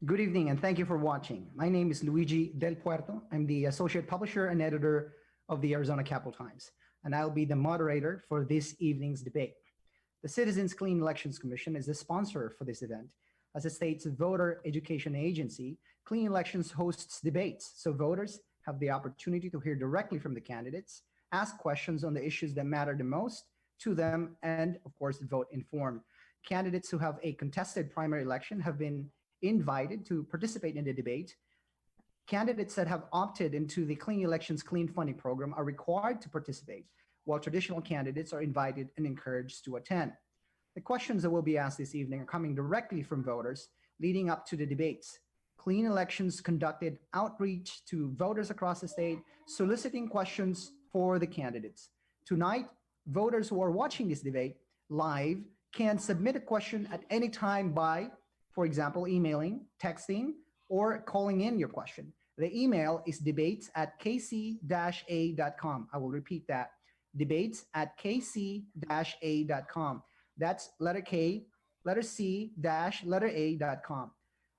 Good evening, and thank you for watching. My name is Luige del Puerto. I'm the Associate Publisher and Editor of the Arizona Capital Times, and I'll be the moderator for this evening's debate. The Citizens Clean Elections Commission is the sponsor for this event. As the state's voter education agency, Clean Elections hosts debates, so voters have the opportunity to hear directly from the candidates, ask questions on the issues that matter the most to them, and of course, vote informed. Candidates who have a contested primary election have been invited to participate in the debate. Candidates that have opted into the Clean Elections Clean Funding Program are required to participate, while traditional candidates are invited and encouraged to attend. The questions that will be asked this evening are coming directly from voters leading up to the debates. Clean Elections conducted outreach to voters across the state, soliciting questions for the candidates. Tonight, voters who are watching this debate live can submit a question at any time by, for example, emailing, texting, or calling in your question. The email is debates@kc-a.com. I will repeat that, debates@kc-a.com. That's letter K, letter C, dash, letter A.com.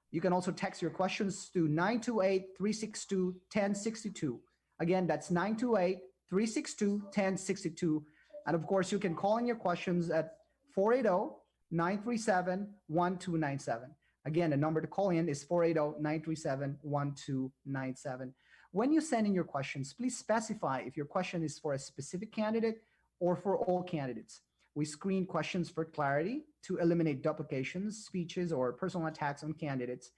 You can also text your questions to 928-362-1062. Again, that's 928-362-1062. And of course, you can call in your questions at 480-937-1297. Again, the number to call in is 480-937-1297. When you send in your questions, please specify if your question is for a specific candidate or for all candidates. We screen questions for clarity to eliminate duplications, speeches, or personal attacks on candidates.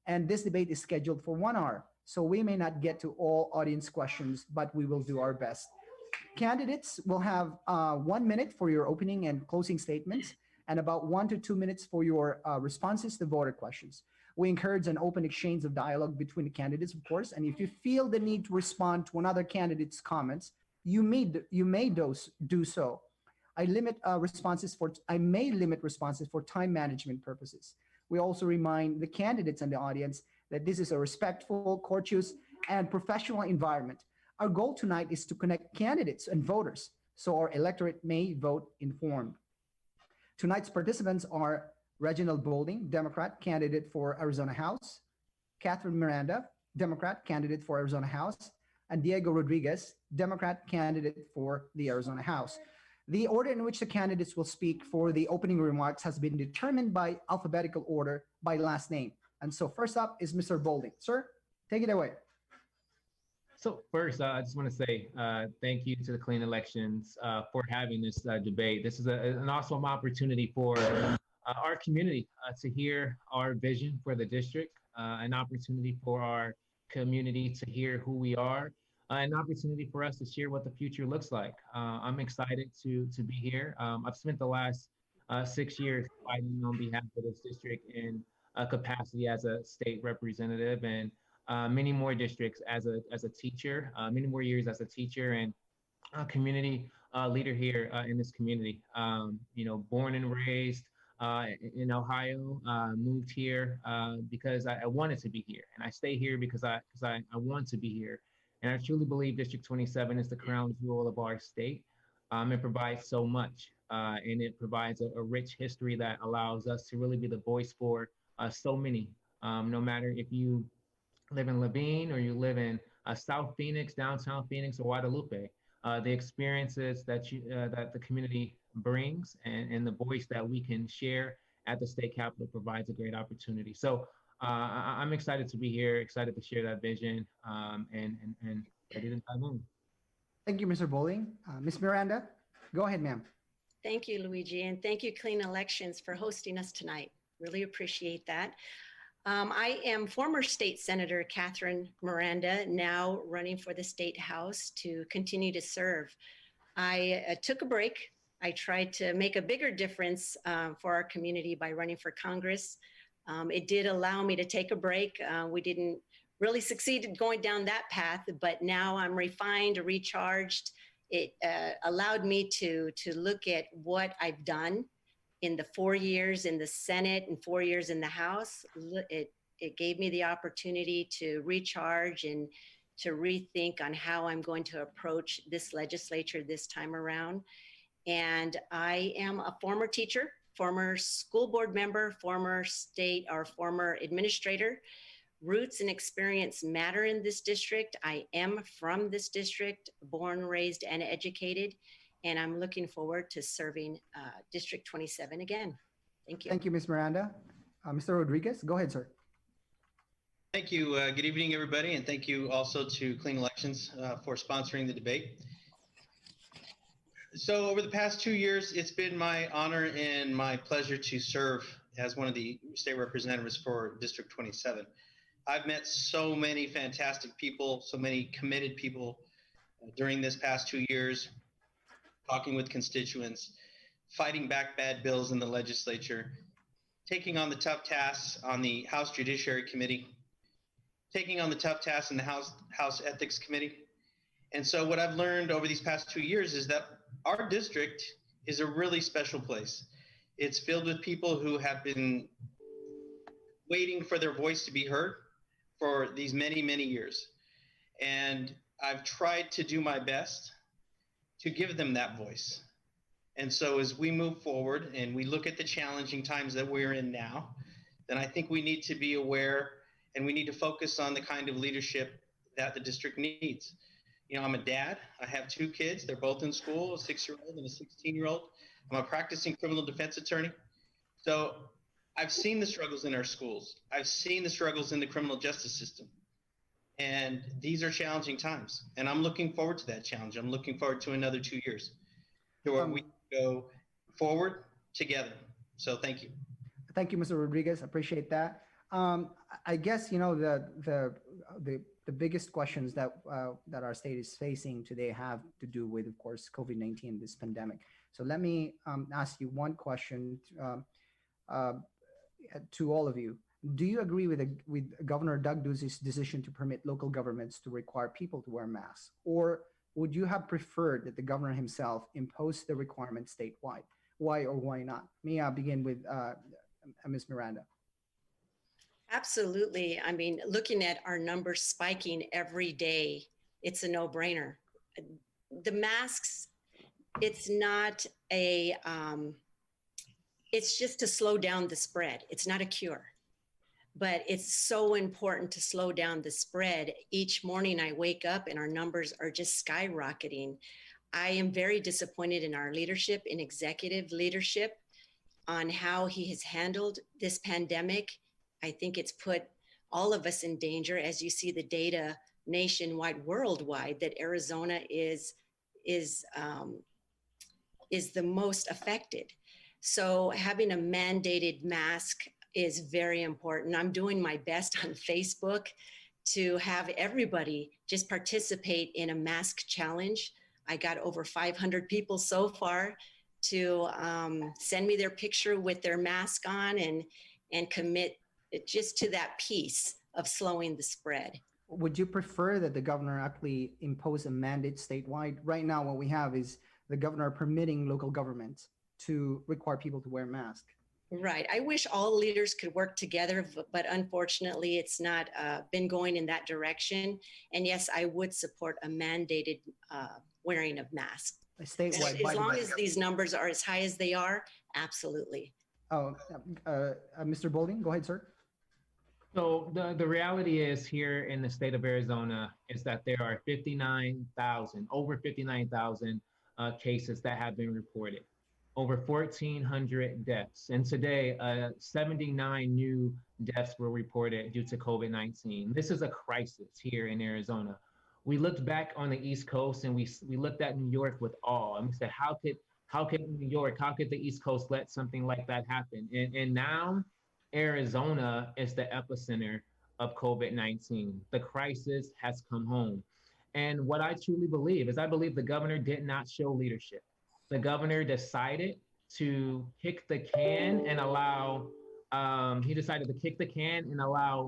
And this debate is scheduled for 1 hour, so we may not get to all audience questions, but we will do our best. Candidates will have 1 minute for your opening and closing statements, and about 1 to 2 minutes for your responses to voter questions. We encourage an open exchange of dialogue between the candidates, of course, and if you feel the need to respond to another candidate's comments, you may do so. I may limit responses for time management purposes. We also remind the candidates and the audience that this is a respectful, courteous, and professional environment. Our goal tonight is to connect candidates and voters so our electorate may vote informed. Tonight's participants are Reginald Bolding, Democrat, candidate for Arizona House; Catherine Miranda, Democrat, candidate for Arizona House; and Diego Rodriguez, Democrat, candidate for the Arizona House. The order in which the candidates will speak for the opening remarks has been determined by alphabetical order by last name. And so first up is Mr. Bolding. Sir, take it away. So first, I just want to say thank you to the Clean Elections for having this debate. This is an awesome opportunity for our community to hear our vision for the district, an opportunity for our community to hear who we are, an opportunity for us to share what the future looks like. I'm excited to be here. I've spent the last 6 years fighting on behalf of this district in a capacity as a state representative, and many more districts as a teacher, many more years as a teacher and a community leader here in this community. Born and raised in Ohio, moved here because I wanted to be here, and I stay here because I want to be here. And I truly believe District 27 is the crown jewel of our state. It provides so much, and it provides a rich history that allows us to really be the voice for so many, no matter if you live in Levine or you live in South Phoenix, downtown Phoenix, or Guadalupe. The experiences that the community brings and the voice that we can share at the state capitol provides a great opportunity. So I'm excited to be here, excited to share that vision, and ready to dive in. Thank you, Mr. Bolding. Ms. Miranda, go ahead, ma'am. Thank you, Luigi, and thank you, Clean Elections, for hosting us tonight. Really appreciate that. I am former State Senator Catherine Miranda, now running for the State House to continue to serve. I took a break. I tried to make a bigger difference for our community by running for Congress. It did allow me to take a break. We didn't really succeed in going down that path, but now I'm refined, recharged. It allowed me to look at what I've done in the 4 years in the Senate and 4 years in the House. It gave me the opportunity to recharge and to rethink on how I'm going to approach this legislature this time around. And I am a former teacher, former school board member, former state or former administrator. Roots and experience matter in this district. I am from this district, born, raised, and educated, and I'm looking forward to serving District 27 again. Thank you. Thank you, Ms. Miranda. Mr. Rodriguez, go ahead, sir. Thank you. Good evening, everybody, and thank you also to Clean Elections for sponsoring the debate. So over the past 2 years, it's been my honor and my pleasure to serve as one of the state representatives for District 27. I've met so many fantastic people, so many committed people during this past 2 years, talking with constituents, fighting back bad bills in the legislature, taking on the tough tasks on the House Judiciary Committee, taking on the tough tasks in the House Ethics Committee. And so what I've learned over these past 2 years is that our district is a really special place. It's filled with people who have been waiting for their voice to be heard for these many, many years. And I've tried to do my best to give them that voice. And so as we move forward and we look at the challenging times that we're in now, then I think we need to be aware and we need to focus on the kind of leadership that the district needs. You know, I'm a dad. I have 2 kids. They're both in school, a 6-year-old and a 16-year-old. I'm a practicing criminal defense attorney. So I've seen the struggles in our schools. I've seen the struggles in the criminal justice system. And these are challenging times. And I'm looking forward to that challenge. I'm looking forward to another 2 years to where we go forward together. So thank you. Thank you, Mr. Rodriguez. Appreciate that. I guess, you know, the biggest questions that that our state is facing today have to do with, of course, COVID-19, this pandemic. So let me ask you one question to all of you. Do you agree with Governor Doug Ducey's decision to permit local governments to require people to wear masks? Or would you have preferred that the governor himself impose the requirement statewide? Why or why not? May I begin with Ms. Miranda? Absolutely. I mean, looking at our numbers spiking every day, it's a no-brainer. The masks, it's not a, it's just to slow down the spread. It's not a cure, but it's so important to slow down the spread. Each morning I wake up and our numbers are just skyrocketing. I am very disappointed in our leadership, in executive leadership, on how he has handled this pandemic. I think it's put all of us in danger, as you see the data nationwide, worldwide, that Arizona is the most affected. So having a mandated mask is very important. I'm doing my best on Facebook to have everybody just participate in a mask challenge. I got over 500 people so far to send me their picture with their mask on and commit just to that piece of slowing the spread. Would you prefer that the governor actually impose a mandate statewide? Right now, what we have is the governor permitting local governments to require people to wear masks. Right. I wish all leaders could work together, but unfortunately, it's not been going in that direction. And yes, I would support a mandated wearing of masks. Statewide. As long as these numbers are as high as they are, absolutely. Oh, Mr. Bolding, go ahead, sir. So the reality is here in the state of Arizona is that there are over 59,000 cases that have been reported, over 1,400 deaths. And today, 79 new deaths were reported due to COVID-19. This is a crisis here in Arizona. We looked back on the East Coast and we looked at New York with awe and we said, how could New York, how could the East Coast let something like that happen? And now Arizona is the epicenter of COVID-19. The crisis has come home. And what I truly believe is I believe the governor did not show leadership. The governor decided to kick the can and allow,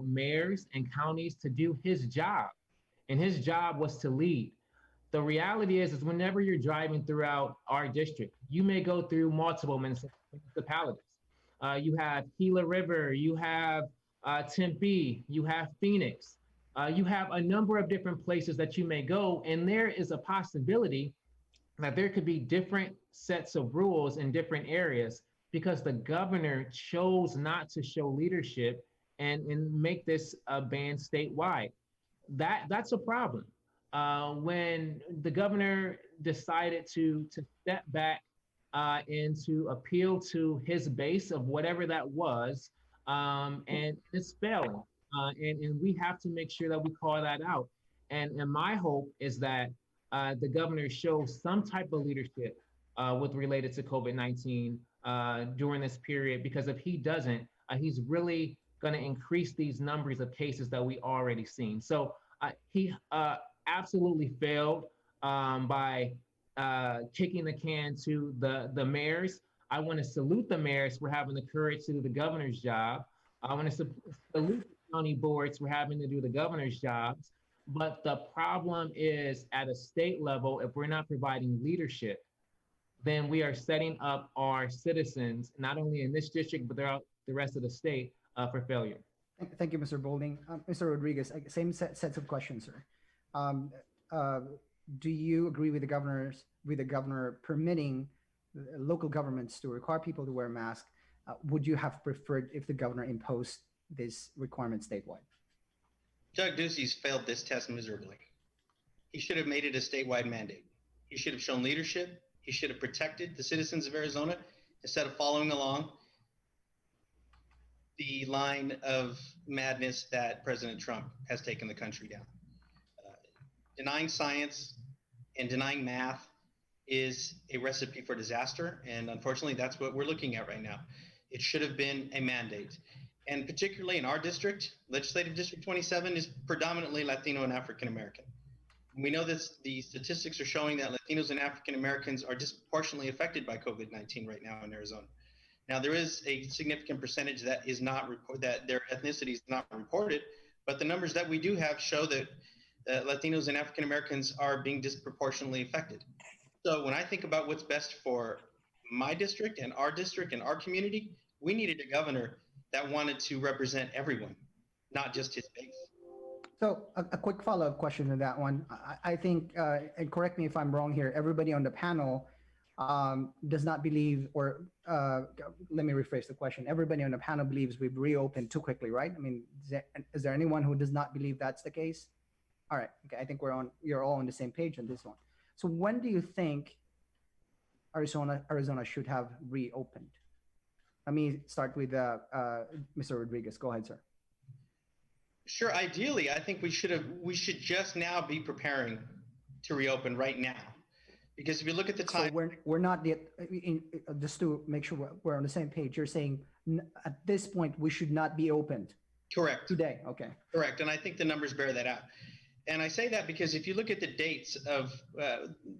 mayors and counties to do his job. And his job was to lead. The reality is whenever you're driving throughout our district, you may go through multiple municipalities. You have Gila River, you have Tempe, you have Phoenix, you have a number of different places that you may go, and there is a possibility that there could be different sets of rules in different areas because the governor chose not to show leadership and make this a ban statewide. That's a problem. When the governor decided to step back and to appeal to his base of whatever that was, and it's failing. And we have to make sure that we call that out. And my hope is that the governor shows some type of leadership with related to COVID-19 during this period, because if he doesn't, he's really going to increase these numbers of cases that we already seen. So he absolutely failed by kicking the can to the mayors. I want to salute the mayors for having the courage to do the governor's job. I want to salute the county boards for having to do the governor's jobs. But the problem is, at a state level, if we're not providing leadership, then we are setting up our citizens, not only in this district, but throughout the rest of the state, for failure. Thank you, Mr. Bolding. Mr. Rodriguez, same sets of questions, sir. Do you agree with the governor permitting local governments to require people to wear masks? Would you have preferred if the governor imposed this requirement statewide? Doug Ducey's failed this test miserably. He should have made it a statewide mandate. He should have shown leadership. He should have protected the citizens of Arizona instead of following along the line of madness that President Trump has taken the country down. Denying science and denying math is a recipe for disaster, and unfortunately, that's what we're looking at right now. It should have been a mandate. And particularly in our district, Legislative District 27 is predominantly Latino and African American. We know that the statistics are showing that Latinos and African Americans are disproportionately affected by COVID-19 right now in Arizona. Now, there is a significant percentage that is not that their ethnicity is not reported, but the numbers that we do have show that Latinos and African Americans are being disproportionately affected. So when I think about what's best for my district and our community, we needed a governor that wanted to represent everyone, not just his base. So a quick follow-up question to that one. I think, and correct me if I'm wrong here, everybody on the panel does not believe, or let me rephrase the question. Everybody on the panel believes we've reopened too quickly, right? I mean, is there anyone who does not believe that's the case? All right, okay, I think you're all on the same page on this one. So when do you think Arizona should have reopened? Let me start with Mr. Rodriguez. Go ahead, sir. Sure. Ideally, I think we should just now be preparing to reopen right now, because if you look at the time, so we're not yet. Just to make sure we're on the same page, you're saying at this point we should not be opened. Correct. Today. Okay. Correct, and I think the numbers bear that out. And I say that because if you look at the dates of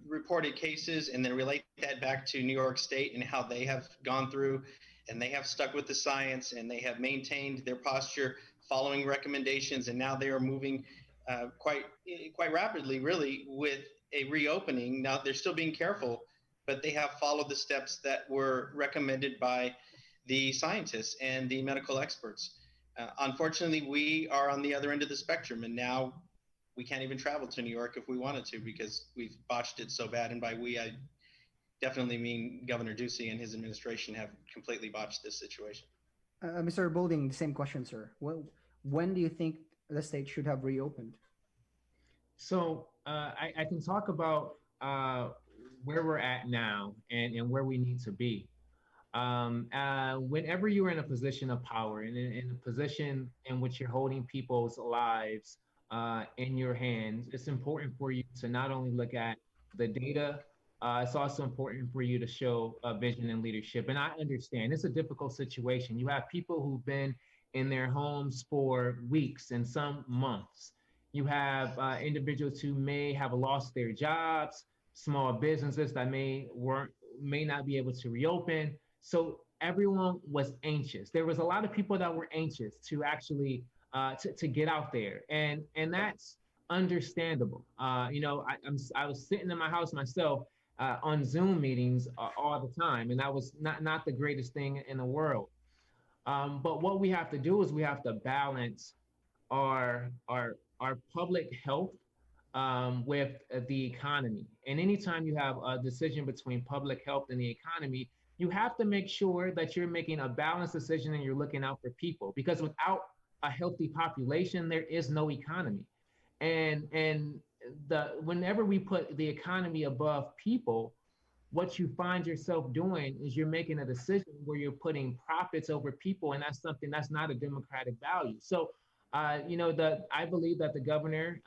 reported cases and then relate that back to New York State and how they have gone through, and they have stuck with the science, and they have maintained their posture following recommendations, and now they are moving quite rapidly, really, with a reopening. Now they're still being careful, but they have followed the steps that were recommended by the scientists and the medical experts. Unfortunately, we are on the other end of the spectrum, and now we can't even travel to New York if we wanted to, because we've botched it so bad. And by we, I definitely mean Governor Ducey and his administration have completely botched this situation. Mr. Bolding, the same question, sir. When do you think the state should have reopened? So I can talk about where we're at now and where we need to be. Whenever you are in a position of power and in a position in which you're holding people's lives in your hands, it's important for you to not only look at the data, it's also important for you to show vision and leadership. And I understand it's a difficult situation. You have people who've been in their homes for weeks and some months. You have individuals who may have lost their jobs, small businesses that may not be able to reopen. So everyone was anxious. There was a lot of people that were anxious to actually to get out there, and that's understandable. I was sitting in my house myself on Zoom meetings all the time, and that was not the greatest thing in the world. But what we have to do is we have to balance our public health with the economy. And anytime you have a decision between public health and the economy, you have to make sure that you're making a balanced decision and you're looking out for people, because without a healthy population, there is no economy. And whenever we put the economy above people, what you find yourself doing is you're making a decision where you're putting profits over people, and that's something that's not a democratic value. So, I believe that the governor,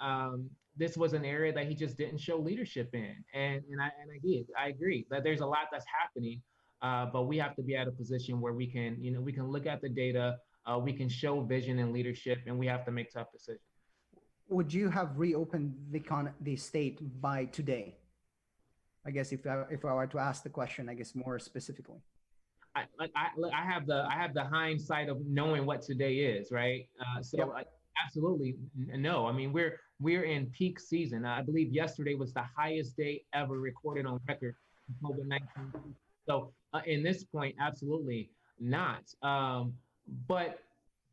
this was an area that he just didn't show leadership in, I agree that there's a lot that's happening, but we have to be at a position where we can look at the data, we can show vision and leadership, and we have to make tough decisions. Would you have reopened the state by today? I guess if I were to ask the question, I guess more specifically. I have the hindsight of knowing what today is, right? Yep. Absolutely no. I mean, we're in peak season. I believe yesterday was the highest day ever recorded on record for COVID-19. So in this point, absolutely not. But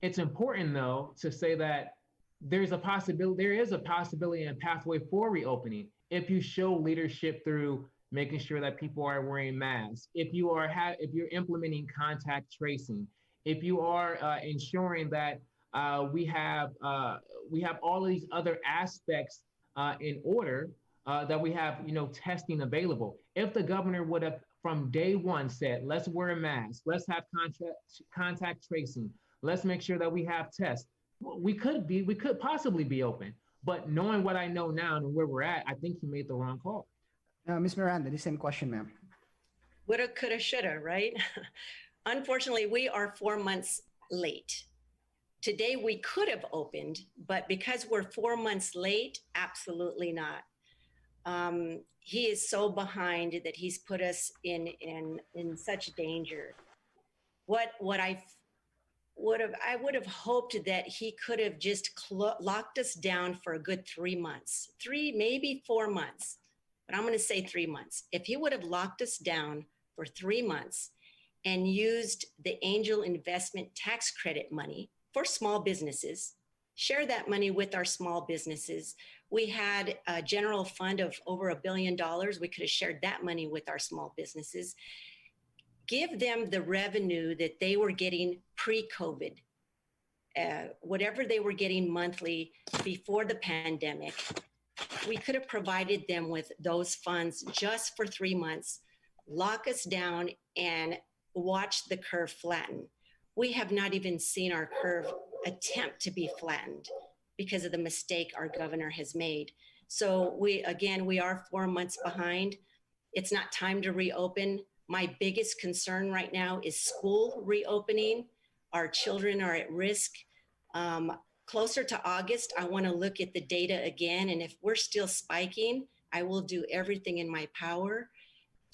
it's important though to say that there is a possibility and pathway for reopening if you show leadership through making sure that people are wearing masks, if you're implementing contact tracing, if you are ensuring that we have all of these other aspects in order, that we have testing available. If the governor would have from day one said, let's wear a mask, let's have contact tracing, let's make sure that we have tests, we could possibly be open. But knowing what I know now and where we're at, I think he made the wrong call. Ms. Miranda, the same question, ma'am. Woulda, coulda, shoulda, right? Unfortunately, we are 4 months late. Today we could have opened, but because we're 4 months late, absolutely not. He is so behind that he's put us in such danger. I would have hoped that he could have just locked us down for a good 3 months, maybe 4 months, but I'm going to say 3 months. If he would have locked us down for 3 months and used the angel investment tax credit money for small businesses, share that money with our small businesses. We had a general fund of over $1 billion. We could have shared that money with our small businesses. Give them the revenue that they were getting pre-COVID, whatever they were getting monthly before the pandemic. We could have provided them with those funds just for 3 months, lock us down and watch the curve flatten. We have not even seen our curve attempt to be flattened because of the mistake our governor has made. So we are 4 months behind. It's not time to reopen. My biggest concern right now is school reopening. Our children are at risk. Closer to August, I want to look at the data again. And if we're still spiking, I will do everything in my power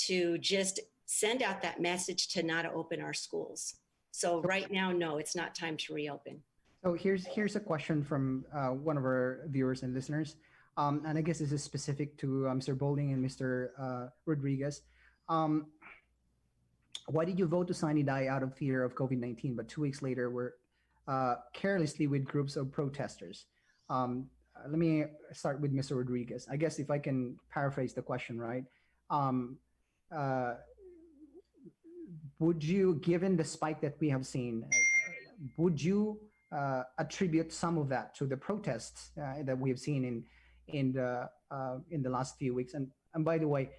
to just send out that message to not open our schools. So right now, no, it's not time to reopen. So here's a question from one of our viewers and listeners. And I guess this is specific to Mr. Bolding and Mr. Rodriguez. Why did you vote to sine die out of fear of COVID-19, but 2 weeks later were carelessly with groups of protesters? Let me start with Mr. Rodriguez. I guess if I can paraphrase the question, right? Would you, given the spike that we have seen, would you attribute some of that to the protests that we have seen in the last few weeks? And by the way,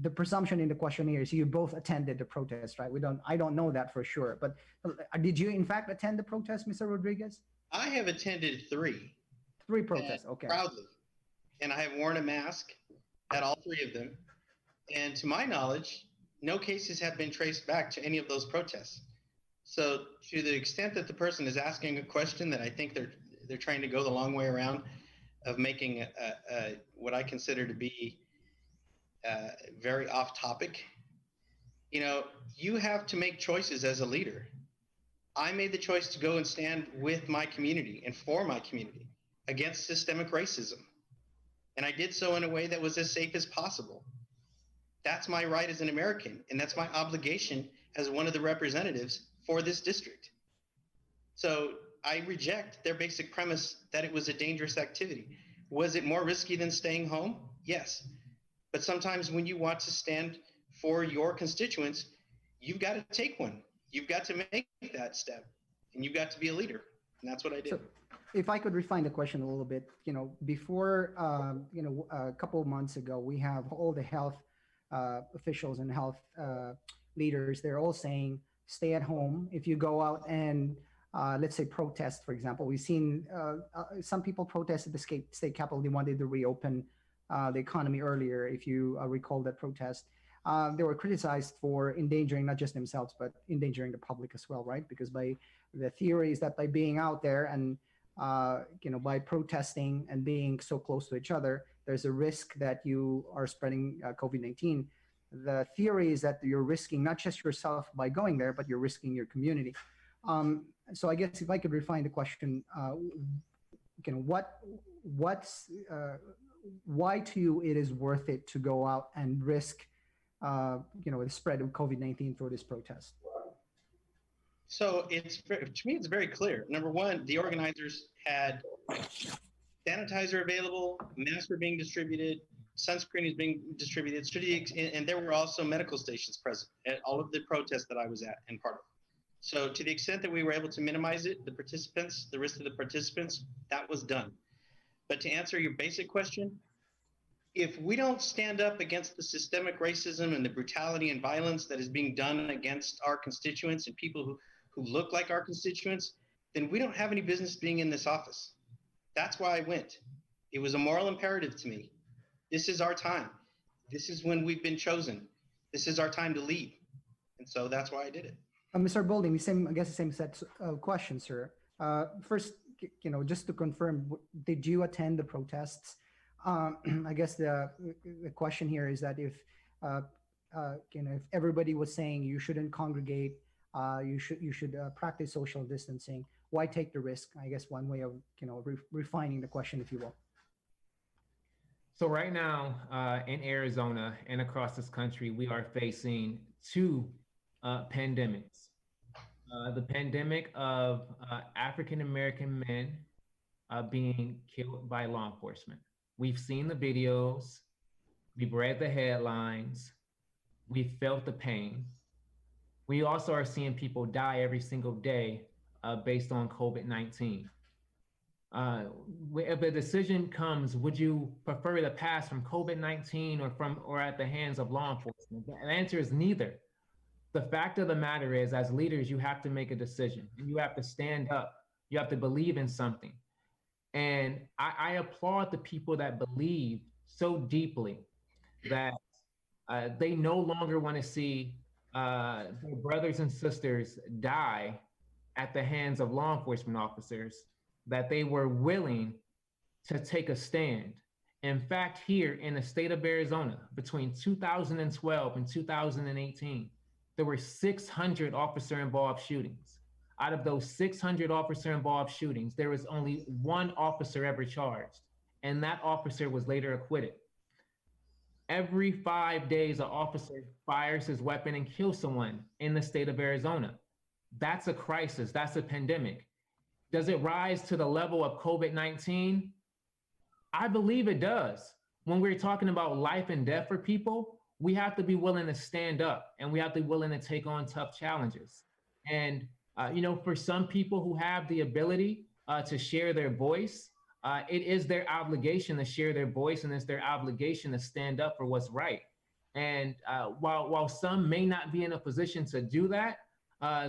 the presumption in the question here is you both attended the protest, right? I don't know that for sure, but did you in fact attend the protest, Mr. Rodriguez? I have attended three. 3 protests, okay. Proudly. And I have worn a mask at all 3 of them. And to my knowledge, no cases have been traced back to any of those protests. So to the extent that the person is asking a question that I think they're trying to go the long way around of making what I consider to be very off topic, you have to make choices as a leader. I made the choice to go and stand with my community and for my community against systemic racism. And I did so in a way that was as safe as possible. That's my right as an American, and that's my obligation as one of the representatives for this district. So I reject their basic premise that it was a dangerous activity. Was it more risky than staying home? Yes. But sometimes when you want to stand for your constituents, you've got to take one. You've got to make that step, and you've got to be a leader. And that's what I did. So if I could refine the question a little bit, before, a couple of months ago, we have all the health officials and health leaders. They're all saying, stay at home. If you go out and let's say protest, for example, we've seen some people protest at the state capitol. They wanted to reopen the economy earlier. If you recall that protest, they were criticized for endangering not just themselves, but endangering the public as well, right? Because the theory is that by being out there and by protesting and being so close to each other, there's a risk that you are spreading COVID-19. The theory is that you're risking not just yourself by going there, but you're risking your community. So I guess if I could refine the question, why to you it is worth it to go out and risk, the spread of COVID-19 through this protest? So to me, it's very clear. Number one, the organizers had sanitizer available, masks were being distributed, sunscreen is being distributed, and there were also medical stations present at all of the protests that I was at and part of. So to the extent that we were able to minimize it, the risk of the participants, that was done. But to answer your basic question, if we don't stand up against the systemic racism and the brutality and violence that is being done against our constituents and people who look like our constituents, then we don't have any business being in this office. That's why I went. It was a moral imperative to me. This is our time. This is when we've been chosen. This is our time to lead. And so that's why I did it. Mr. Bolding, the same set of questions, sir. First, just to confirm, did you attend the protests? I guess the question here is that if everybody was saying you shouldn't congregate, you should practice social distancing, why take the risk? I guess one way of refining the question, if you will. So right now in Arizona and across this country, we are facing two pandemics. The pandemic of African-American men being killed by law enforcement. We've seen the videos, we've read the headlines, we've felt the pain. We also are seeing people die every single day based on COVID-19. If a decision comes, would you prefer to pass from COVID-19 or at the hands of law enforcement? The answer is neither. The fact of the matter is, as leaders, you have to make a decision and you have to stand up. You have to believe in something. And I applaud the people that believe so deeply that they no longer want to see their brothers and sisters die at the hands of law enforcement officers, that they were willing to take a stand. In fact, here in the state of Arizona, between 2012 and 2018, there were 600 officer-involved shootings. Out of those 600 officer-involved shootings, there was only one officer ever charged, and that officer was later acquitted. Every 5 days, an officer fires his weapon and kills someone in the state of Arizona. That's a crisis, that's a pandemic. Does it rise to the level of COVID-19? I believe it does. When we're talking about life and death for people, we have to be willing to stand up and we have to be willing to take on tough challenges. And for some people who have the ability to share their voice, it is their obligation to share their voice, and it's their obligation to stand up for what's right. And while some may not be in a position to do that,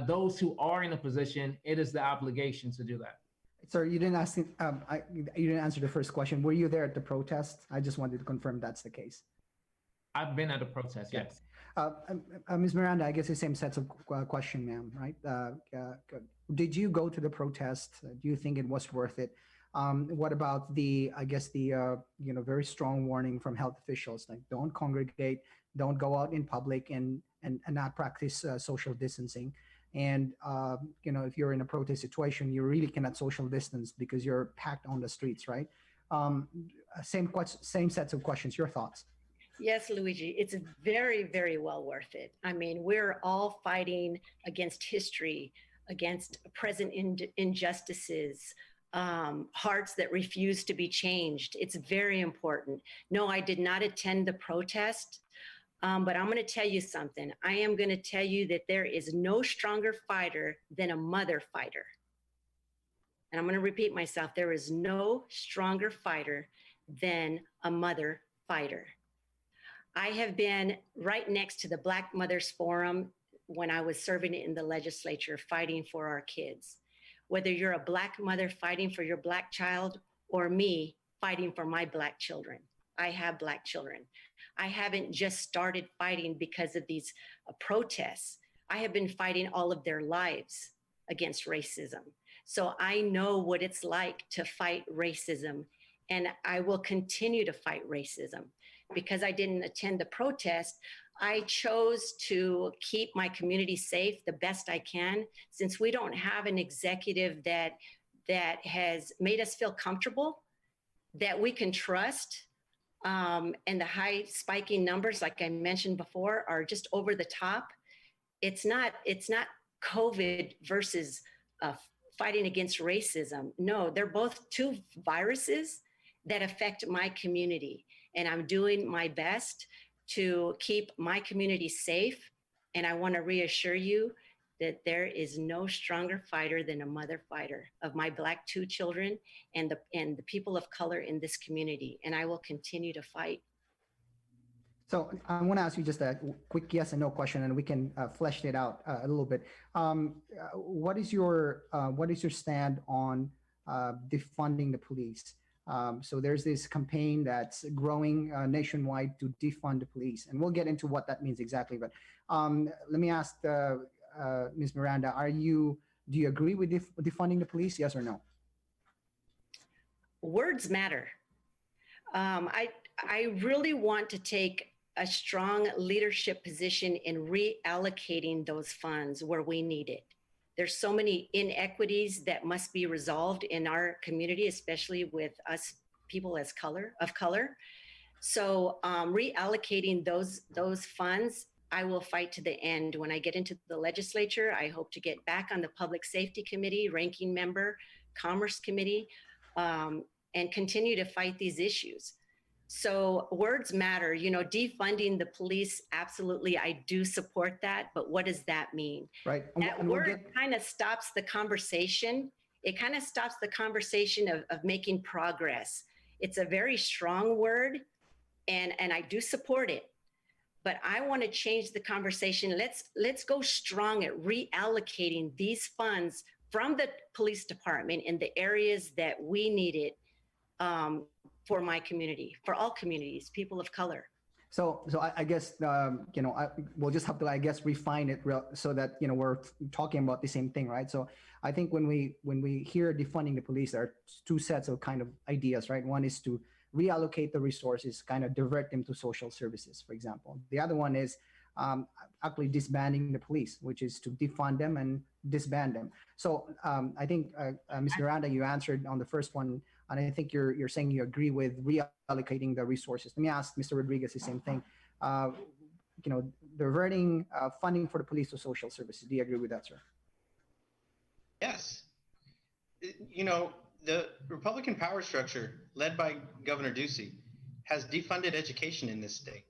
those who are in a position, it is the obligation to do that. Sir, you didn't ask. You didn't answer the first question. Were you there at the protest? I just wanted to confirm that's the case. I've been at a protest, yes. Ms. Miranda, I guess the same sets of question, ma'am, right? Did you go to the protest? Do you think it was worth it? What about the very strong warning from health officials, like don't congregate, don't go out in public and not practice social distancing. And, if you're in a protest situation, you really cannot social distance because you're packed on the streets, right? Same sets of questions, your thoughts? Yes, Luigi, it's very, very well worth it. I mean, we're all fighting against history, against present injustices, hearts that refuse to be changed. It's very important. No, I did not attend the protest. But I'm going to tell you something. I am going to tell you that there is no stronger fighter than a mother fighter. And I'm going to repeat myself. There is no stronger fighter than a mother fighter. I have been right next to the Black Mothers Forum when I was serving in the legislature, fighting for our kids. Whether you're a Black mother fighting for your Black child or me fighting for my Black children. I have Black children. I haven't just started fighting because of these protests. I have been fighting all of their lives against racism. So I know what it's like to fight racism, and I will continue to fight racism. Because I didn't attend the protest, I chose to keep my community safe the best I can, since we don't have an executive that has made us feel comfortable, that we can trust. And the high spiking numbers, like I mentioned before, are just over the top. It's not COVID versus fighting against racism. No, they're both two viruses that affect my community. And I'm doing my best to keep my community safe. And I want to reassure you that there is no stronger fighter than a mother fighter of my Black 2 children and the people of color in this community. And I will continue to fight. So I want to ask you just a quick yes and no question, and we can flesh it out a little bit. What is your stand on defunding the police? So there's this campaign that's growing nationwide to defund the police, and we'll get into what that means exactly. But let me ask Ms. Miranda, do you agree with defunding the police? Yes or no? Words matter. I really want to take a strong leadership position in reallocating those funds where we need it. There's so many inequities that must be resolved in our community, especially with us people of color. So reallocating those funds, I will fight to the end. When I get into the legislature, I hope to get back on the Public Safety Committee, ranking member, Commerce Committee, and continue to fight these issues. So words matter, defunding the police, absolutely, I do support that, but what does that mean? Right. That word kind of stops the conversation. It kind of stops the conversation of making progress. It's a very strong word, and I do support it, but I want to change the conversation. Let's go strong at reallocating these funds from the police department in the areas that we need it, for my community, for all communities, people of color. So I guess we'll just have to, I guess, refine it so that we're talking about the same thing, right? So I think when we hear defunding the police, there are two sets of kind of ideas, right? One is to reallocate the resources, kind of divert them to social services, for example. The other one is actually disbanding the police, which is to defund them and disband them. So I think Ms. Miranda, you answered on the first one, and I think you're saying you agree with reallocating the resources. Let me ask Mr. Rodriguez the same thing. Diverting funding for the police to social services. Do you agree with that, sir? Yes. The Republican power structure led by Governor Ducey has defunded education in this state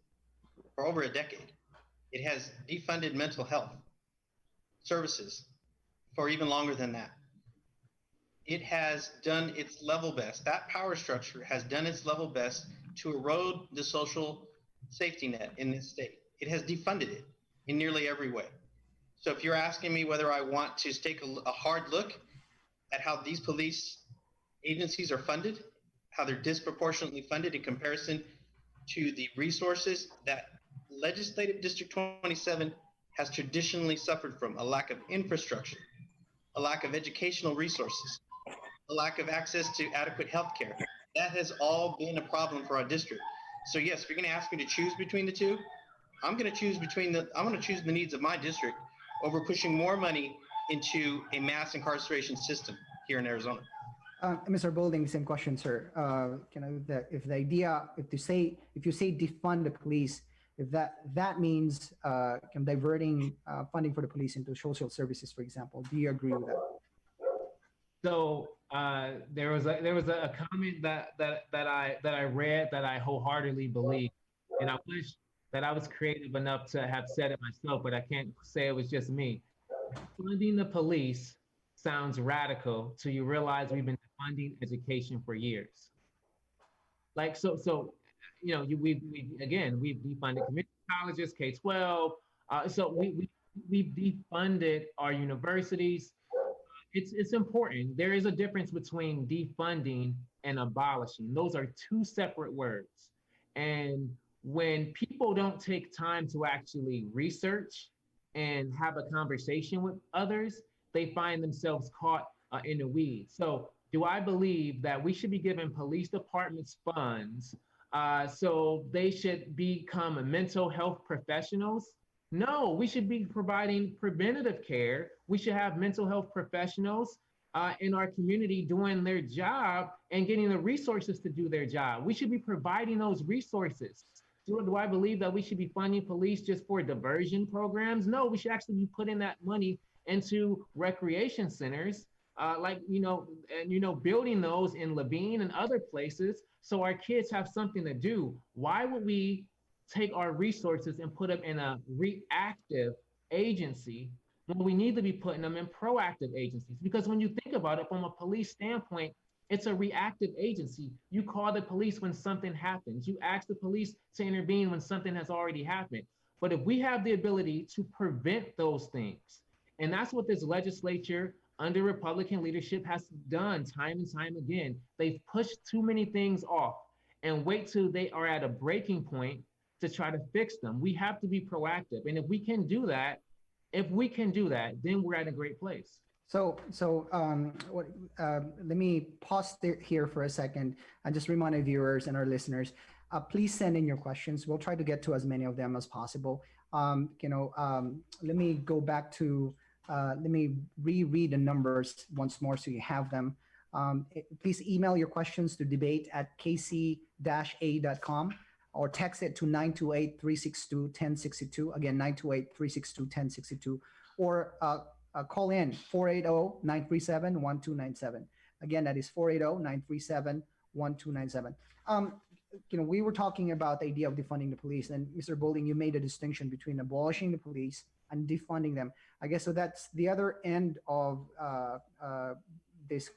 for over a decade. It has defunded mental health services for even longer than that. It has done its level best. That power structure has done its level best to erode the social safety net in this state. It has defunded it in nearly every way. So if you're asking me whether I want to take a hard look at how these police agencies are funded, how they're disproportionately funded in comparison to the resources that Legislative District 27 has traditionally suffered from, a lack of infrastructure, a lack of educational resources, a lack of access to adequate health care. That has all been a problem for our district. So yes, if you're gonna ask me to choose between the two, I'm gonna choose the needs of my district over pushing more money into a mass incarceration system here in Arizona. Mr. Bolding, same question, sir. If you say defund the police, if that means diverting funding for the police into social services, for example, do you agree with that? So there was a comment that I read that I wholeheartedly believe, and I wish that I was creative enough to have said it myself, but I can't say it was just me. Funding the police sounds radical till you realize we've been funding education for years. Like you know, we again we've defunded community colleges, K-12. We've defunded our universities. It's important. There is a difference between defunding and abolishing. Those are two separate words. And when people don't take time to actually research and have a conversation with others, they find themselves caught in the weeds. So, do I believe that we should be giving police departments funds so they should become mental health professionals? No, we should be providing preventative care. We should have mental health professionals in our community doing their job and getting the resources to do their job. We should be providing those resources. Do I believe that we should be funding police just for diversion programs? No, we should actually be putting that money into recreation centers, building those in Levine and other places so our kids have something to do. Why would we take our resources and put them in a reactive agency when we need to be putting them in proactive agencies? Because when you think about it from a police standpoint, it's a reactive agency. You call the police when something happens. You ask the police to intervene when something has already happened. But if we have the ability to prevent those things, and that's what this legislature under Republican leadership has done time and time again, they've pushed too many things off and wait till they are at a breaking point to try to fix them. We have to be proactive. And if we can do that, then we're at a great place. Let me pause here for a second and just remind our viewers and our listeners, please send in your questions. We'll try to get to as many of them as possible. Let me go back to, let me reread the numbers once more so you have them. Please email your questions to debate@kc-a.com or text it to 928-362-1062. Again, 928-362-1062, or call in 480-937-1297. Again, that is 480-937-1297. We were talking about the idea of defunding the police, and Mr. Bolding, you made a distinction between abolishing the police and defunding them. I guess so. That's the other end of this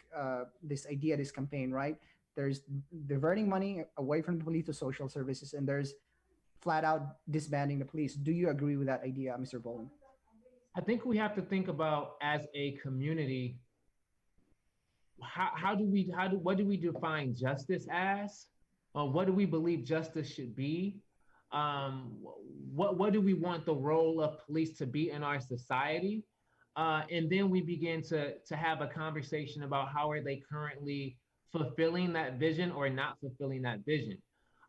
idea, this campaign, right? There's diverting money away from the police to social services, and there's flat out disbanding the police. Do you agree with that idea, Mr. Bolding? I think we have to think about, as a community, what do we define justice as? What do we believe justice should be? What do we want the role of police to be in our society? And then we begin to have a conversation about how are they currently fulfilling that vision or not fulfilling that vision.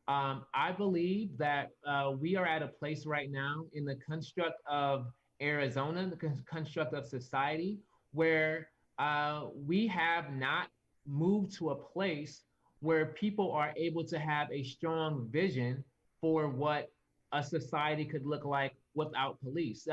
I believe that we are at a place right now in the construct of Arizona, the construct of society, where we have not moved to a place where people are able to have a strong vision for what a society could look like without police.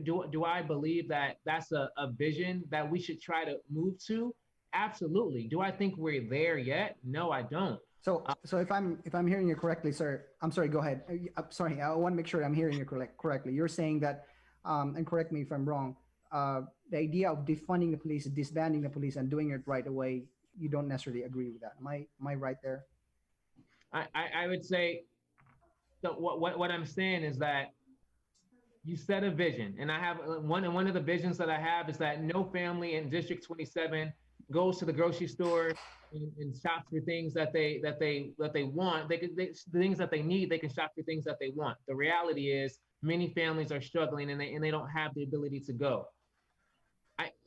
Do I believe that that's a vision that we should try to move to? Absolutely. Do I think we're there yet? No, I don't. So if I'm hearing you correctly, sir, I'm sorry, go ahead. I'm sorry, I want to make sure I'm hearing you correctly. You're saying that, and correct me if I'm wrong, the idea of defunding the police, disbanding the police, and doing it right away, you don't necessarily agree with that. Am I right there? I would say, so what I'm saying is that you set a vision, and I have one of the visions that I have is that no family in District 27 goes to the grocery store and shops for things that they want. Things that they need, they can shop for things that they want. The reality is many families are struggling and they don't have the ability to go.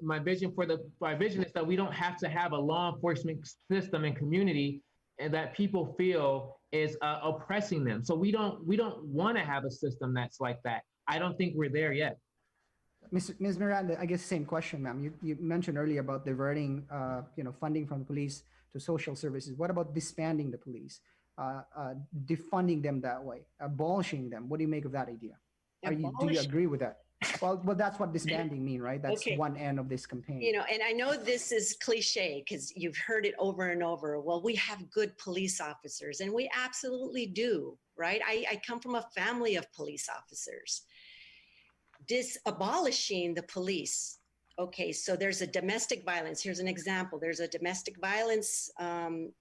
My vision is that we don't have to have a law enforcement system and community and that people feel is oppressing them. So we don't want to have a system that's like that. I don't think we're there yet. Ms. Miranda, I guess same question, ma'am. You mentioned earlier about diverting, funding from the police to social services. What about disbanding the police, defunding them that way, abolishing them? What do you make of that idea? Do you agree with that? Well, that's what disbanding mean, right? That's okay. One end of this campaign. And I know this is cliche because you've heard it over and over. Well, we have good police officers, and we absolutely do, right? I come from a family of police officers. Abolishing the police. Okay, so there's a domestic violence. Here's an example. There's a domestic violence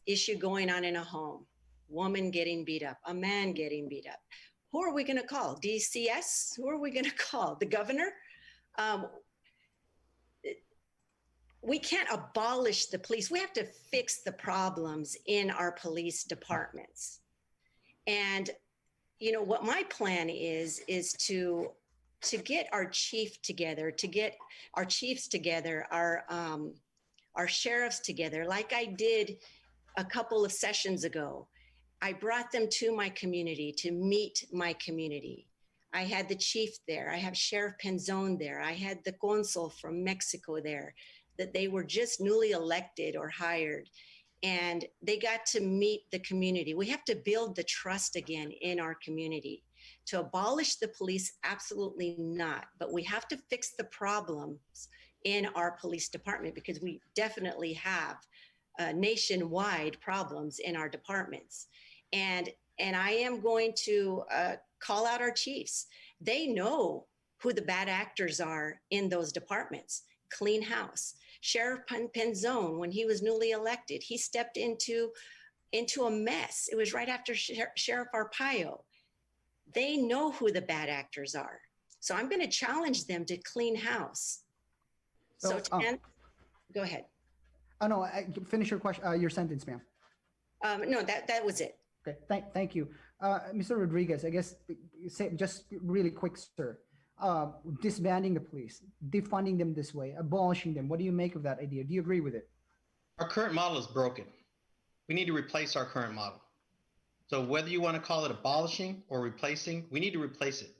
issue going on in a home. Woman getting beat up, a man getting beat up. Who are we going to call? DCS? Who are we going to call? The governor? We can't abolish the police. We have to fix the problems in our police departments. And, you know, what my plan is to get our chief together, to get our chiefs together, our sheriffs together, like I did a couple of sessions ago. I brought them to my community to meet my community. I had the chief there. I have Sheriff Penzon there. I had the consul from Mexico there, that they were just newly elected or hired. And they got to meet the community. We have to build the trust again in our community. To abolish the police, absolutely not. But we have to fix the problems in our police department, because we definitely have nationwide problems in our departments. And I am going to call out our chiefs. They know who the bad actors are in those departments. Clean house. Sheriff Penzon, when he was newly elected, he stepped into a mess. It was right after Sheriff Arpaio. They know who the bad actors are. So I'm going to challenge them to clean house. So go ahead. Oh no, finish your question, your sentence, ma'am. No, that was it. Okay, thank you. Mr. Rodriguez, I guess, just really quick, sir. Disbanding the police, defunding them this way, abolishing them. What do you make of that idea? Do you agree with it? Our current model is broken. We need to replace our current model. So whether you want to call it abolishing or replacing, we need to replace it.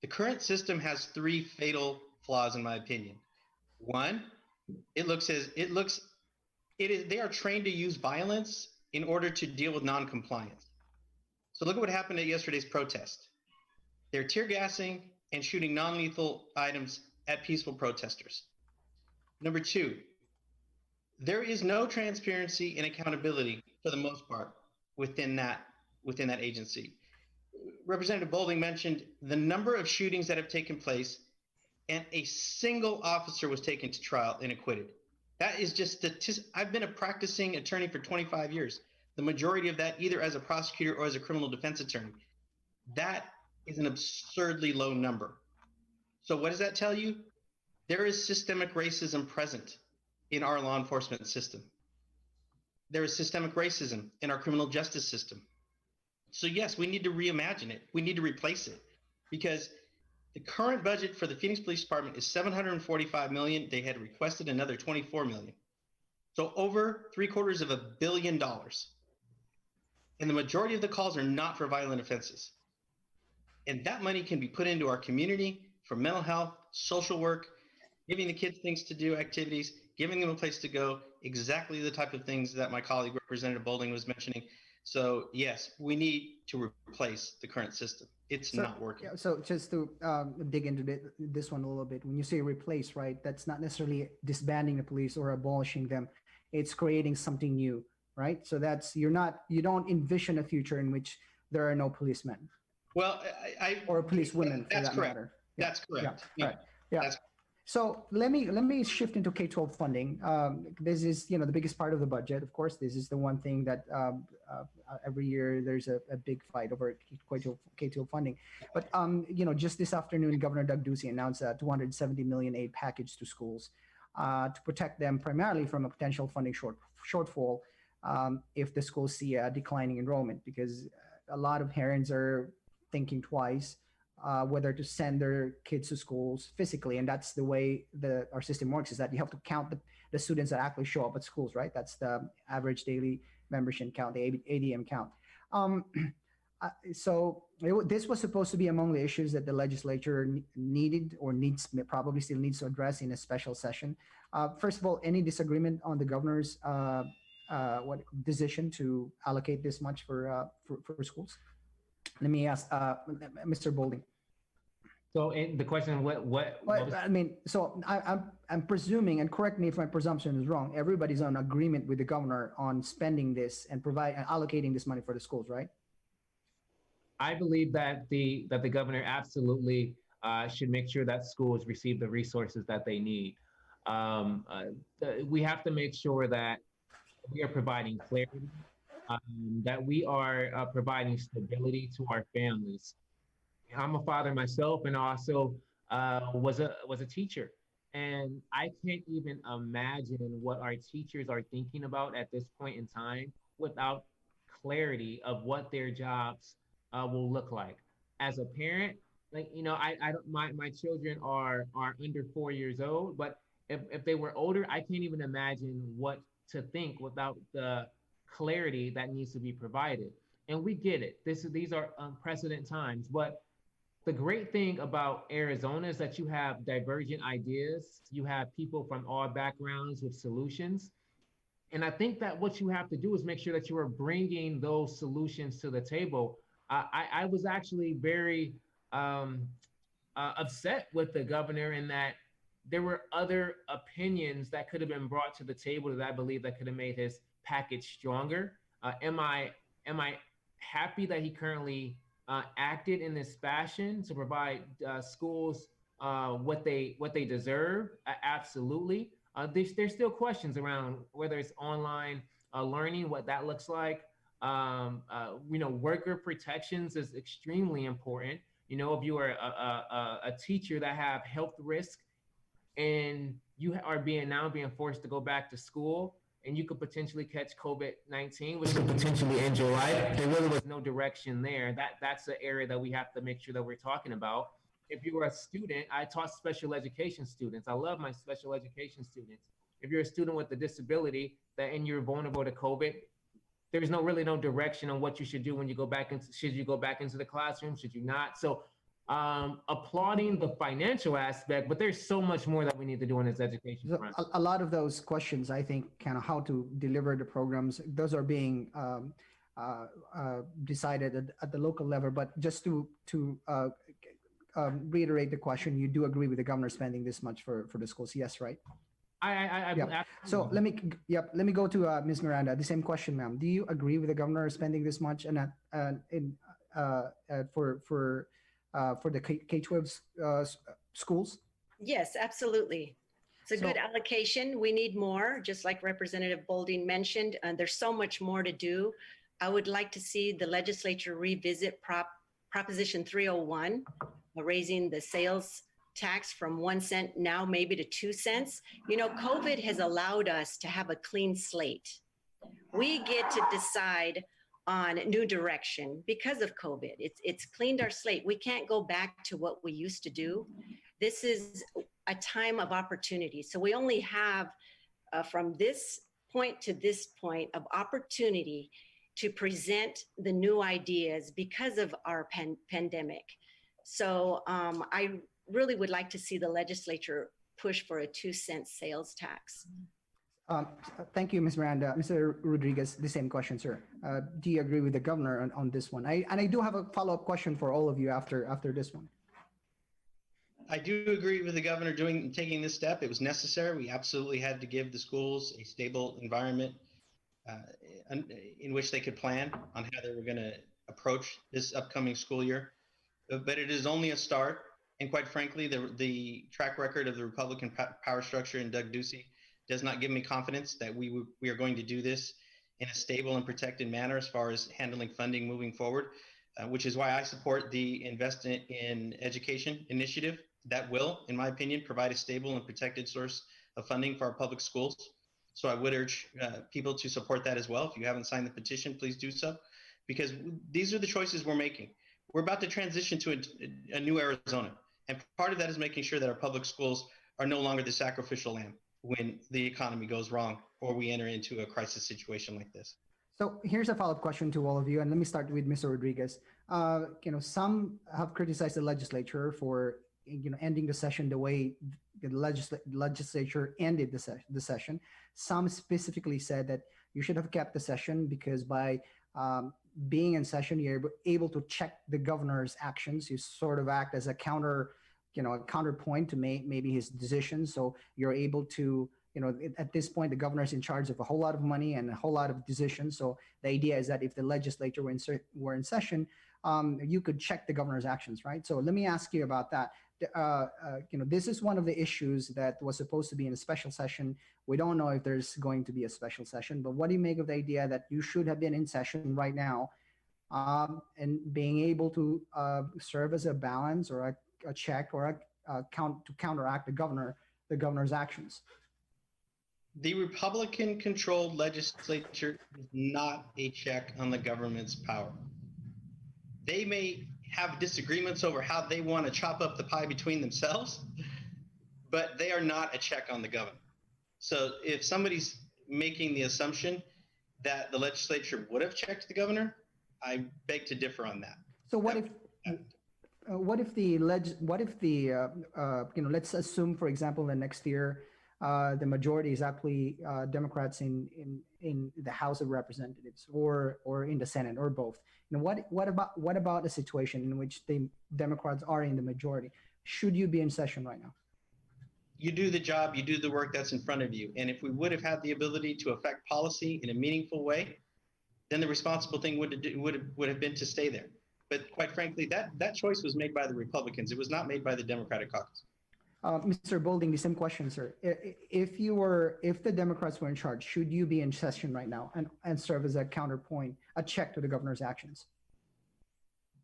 The current system has three fatal flaws, in my opinion. One, they are trained to use violence in order to deal with non-compliance. So look at what happened at yesterday's protest. They're tear gassing and shooting non-lethal items at peaceful protesters. Number two, there is no transparency and accountability for the most part within that agency. Representative Bolding mentioned the number of shootings that have taken place, and a single officer was taken to trial and acquitted. That is just I've been a practicing attorney for 25 years. The majority of that either as a prosecutor or as a criminal defense attorney. That is an absurdly low number. So what does that tell you? There is systemic racism present in our law enforcement system. There is systemic racism in our criminal justice system. So yes, we need to reimagine it. We need to replace it, because the current budget for the Phoenix Police Department is $745 million. They had requested another $24 million. So over $750 million. And the majority of the calls are not for violent offenses. And that money can be put into our community for mental health, social work, giving the kids things to do, activities, giving them a place to go, exactly the type of things that my colleague Representative Bolding was mentioning. So yes, we need to replace the current system. It's not working. Yeah, so just to dig into this one a little bit, when you say replace, right, that's not necessarily disbanding the police or abolishing them. It's creating something new, right? So that's, you don't envision a future in which there are no policemen. Well, or police women, for that's that correct. matter. That's correct. Yeah. Right. Yeah. So let me shift into K-12 funding. This is, the biggest part of the budget. Of course, this is the one thing that every year there's a big fight over K-12 funding. But just this afternoon, Governor Doug Ducey announced a $270 million aid package to schools to protect them primarily from a potential funding shortfall if the schools see a declining enrollment, because a lot of parents are thinking twice whether to send their kids to schools physically. And that's the way our system works, is that you have to count the students that actually show up at schools, right? That's the average daily membership count, the ADM count. So this was supposed to be among the issues that the legislature needed or probably still needs to address in a special session. First of all, any disagreement on the governor's decision to allocate this much for schools? Let me ask Mr. Bolding. So in the question, I'm presuming, and correct me if my presumption is wrong, everybody's on agreement with the governor on spending this and allocating this money for the schools, right? I believe that the governor absolutely should make sure that schools receive the resources that they need. Um, uh, we have to make sure that we are providing clarity, that we are providing stability to our families. I'm a father myself, and also was a teacher, and I can't even imagine what our teachers are thinking about at this point in time without clarity of what their jobs will look like. As a parent, like I don't my children are under 4 years old, but if they were older, I can't even imagine what to think without the clarity that needs to be provided. And we get it. These are unprecedented times, but the great thing about Arizona is that you have divergent ideas. You have people from all backgrounds with solutions. And I think that what you have to do is make sure that you are bringing those solutions to the table. I was actually very um, upset with the governor in that there were other opinions that could have been brought to the table that I believe that could have made his package stronger. Am I happy that he currently acted in this fashion to provide schools what they deserve? Absolutely. There's still questions around whether it's online learning, what that looks like. Worker protections is extremely important. If you are a teacher that have health risk and you are being forced to go back to school and you could potentially catch COVID-19, which could potentially end your life. There really was no direction there. That's the area that we have to make sure that we're talking about. If you are a student, I taught special education students. I love my special education students. If you're a student with a disability and you're vulnerable to COVID, there's really no direction on what you should do when you go back into, should you go back into the classroom, should you not? So applauding the financial aspect, but there's so much more that we need to do in this education So front. a lot of those questions, I think, kind of how to deliver the programs, those are being decided at the local level. But just to reiterate the question, you do agree with the governor spending this much for the schools? Yes, right? I So let me go to Ms. Miranda. The same question, ma'am. Do you agree with the governor spending this much and for the K-12 schools? Yes, absolutely. It's a good allocation. We need more, just like Representative Bolding mentioned. There's so much more to do. I would like to see the legislature revisit Proposition 301, raising the sales tax from 1 cent now maybe to 2 cents. COVID has allowed us to have a clean slate. We get to decide on new direction because of COVID. It's cleaned our slate. We can't go back to what we used to do. This is a time of opportunity. So we only have from this point to this point of opportunity to present the new ideas because of our pandemic. So I really would like to see the legislature push for a 2 cent sales tax. Thank you, Ms. Miranda. Mr. Rodriguez, the same question, sir. Do you agree with the governor on this one? I do have a follow-up question for all of you after this one. I do agree with the governor taking this step. It was necessary. We absolutely had to give the schools a stable environment in which they could plan on how they were going to approach this upcoming school year. But it is only a start. And quite frankly, the track record of the Republican power structure and Doug Ducey does not give me confidence that we are going to do this in a stable and protected manner as far as handling funding moving forward, which is why I support the Invest in Education initiative that will, in my opinion, provide a stable and protected source of funding for our public schools. So I would urge people to support that as well. If you haven't signed the petition, please do so, because these are the choices we're making. We're about to transition to a new Arizona. And part of that is making sure that our public schools are no longer the sacrificial lamb when the economy goes wrong or we enter into a crisis situation like this. So here's a follow-up question to all of you, and let me start with Mr. Rodriguez. Some have criticized the legislature for ending the session the way the legislature ended the session. Some specifically said that you should have kept the session because by being in session, you're able to check the governor's actions. You sort of act as a counterpoint to maybe his decisions. So you're able to at this point, the governor is in charge of a whole lot of money and a whole lot of decisions. So the idea is that if the legislature were in session, you could check the governor's actions, right? So let me ask you about that. This is one of the issues that was supposed to be in a special session. We don't know if there's going to be a special session, but what do you make of the idea that you should have been in session right now, and being able to serve as a balance or a check or to counteract the governor's actions? The Republican-controlled legislature is not a check on the government's power. They may have disagreements over how they want to chop up the pie between themselves, but they are not a check on the governor. So if somebody's making the assumption that the legislature would have checked the governor, I beg to differ on that. So let's assume, for example, the next year, the majority is actually Democrats in the House of Representatives or in the Senate or both. What about a situation in which the Democrats are in the majority? Should you be in session right now? You do the job, you do the work that's in front of you. And if we would have had the ability to affect policy in a meaningful way, then the responsible thing would have been to stay there. But quite frankly, that choice was made by the Republicans. It was not made by the Democratic caucus. Mr. Bolding, the same question, sir. If the Democrats were in charge, should you be in session right now and serve as a counterpoint, a check to the governor's actions?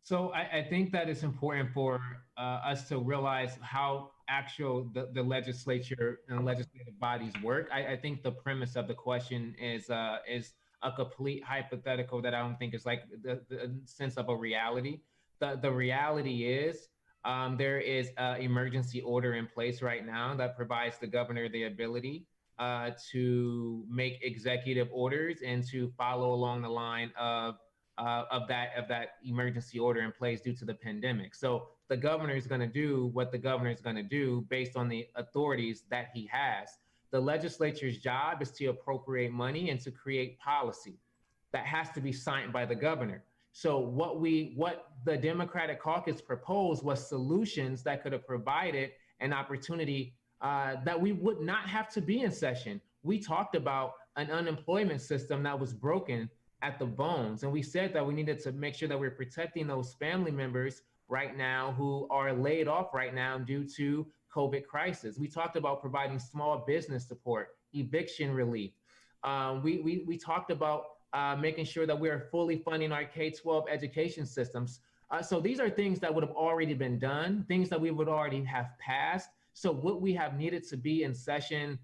So I think that it's important for us to realize how the legislature and legislative bodies work. I think the premise of the question is a complete hypothetical that I don't think is like the sense of a reality. The reality is there is an emergency order in place right now that provides the governor the ability to make executive orders and to follow along the line of that emergency order in place due to the pandemic. So the governor is going to do what the governor is going to do based on the authorities that he has. The legislature's job is to appropriate money and to create policy that has to be signed by the governor. So what the Democratic caucus proposed was solutions that could have provided an opportunity that we would not have to be in session. We talked about an unemployment system that was broken at the bones. And we said that we needed to make sure that we're protecting those family members right now who are laid off right now due to COVID crisis. We talked about providing small business support, eviction relief. We talked about making sure that we are fully funding our K-12 education systems. So these are things that would have already been done, things that we would already have passed. So would we have needed to be in session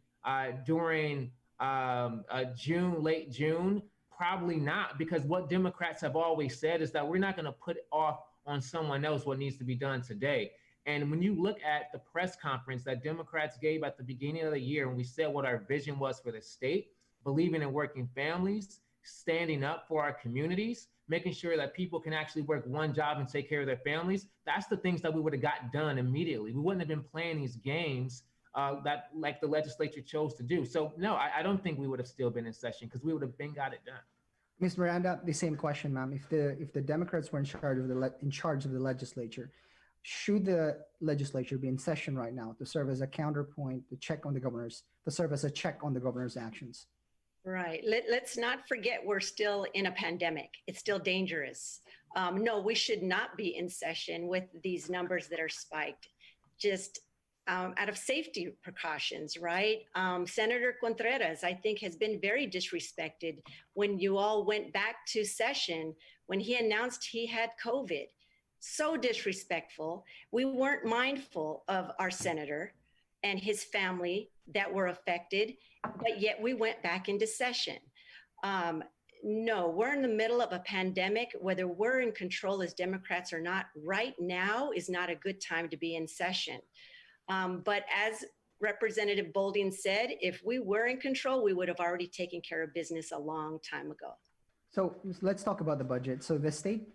during late June? Probably not, because what Democrats have always said is that we're not going to put off on someone else what needs to be done today. And when you look at the press conference that Democrats gave at the beginning of the year, and we said what our vision was for the state, believing in working families, standing up for our communities, making sure that people can actually work one job and take care of their families, that's the things that we would have got done immediately. We wouldn't have been playing these games that like the legislature chose to do. So no, I don't think we would have still been in session because we would have been got it done. Ms. Miranda, the same question, ma'am. If the Democrats were in charge of the legislature, should the legislature be in session right now to serve as a counterpoint, to serve as a check on the governor's actions? Right. Let's not forget we're still in a pandemic. It's still dangerous. No, we should not be in session with these numbers that are spiked, just out of safety precautions, right? Senator Contreras, I think, has been very disrespected when you all went back to session when he announced he had COVID. So disrespectful. We weren't mindful of our senator and his family that were affected, but yet we went back into session. No, we're in the middle of a pandemic. Whether we're in control as Democrats or not, right now is not a good time to be in session. But as Representative Bolding said, if we were in control, we would have already taken care of business a long time ago. So let's talk about the budget. So the state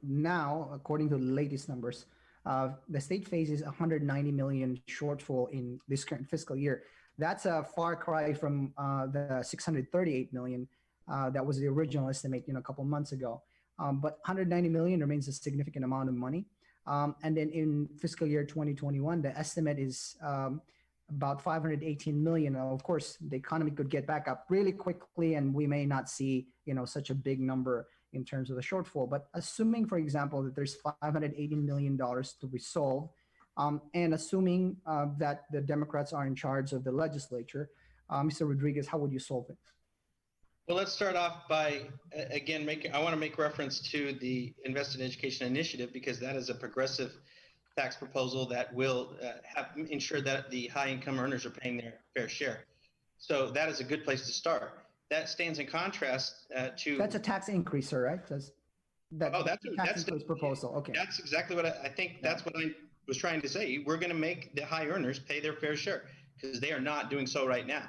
now, according to the latest numbers, the state faces 190 million shortfall in this current fiscal year. That's a far cry from the 638 million that was the original estimate a couple months ago. But 190 million remains a significant amount of money. And then in fiscal year 2021, the estimate is about 518 million. Now, of course, the economy could get back up really quickly, and we may not see, such a big number in terms of the shortfall. But assuming, for example, that there's $580 million to resolve, and assuming that the Democrats are in charge of the legislature, Mr. Rodriguez, how would you solve it? Well, let's start off by, again, I want to make reference to the Invest in Education Initiative, because that is a progressive tax proposal that will ensure that the high income earners are paying their fair share. So that is a good place to start. That stands in contrast to— That's a tax increase, sir, right? That's a tax increase proposal. Okay. That's exactly what I think. That's what I was trying to say. We're going to make the high earners pay their fair share, because they are not doing so right now.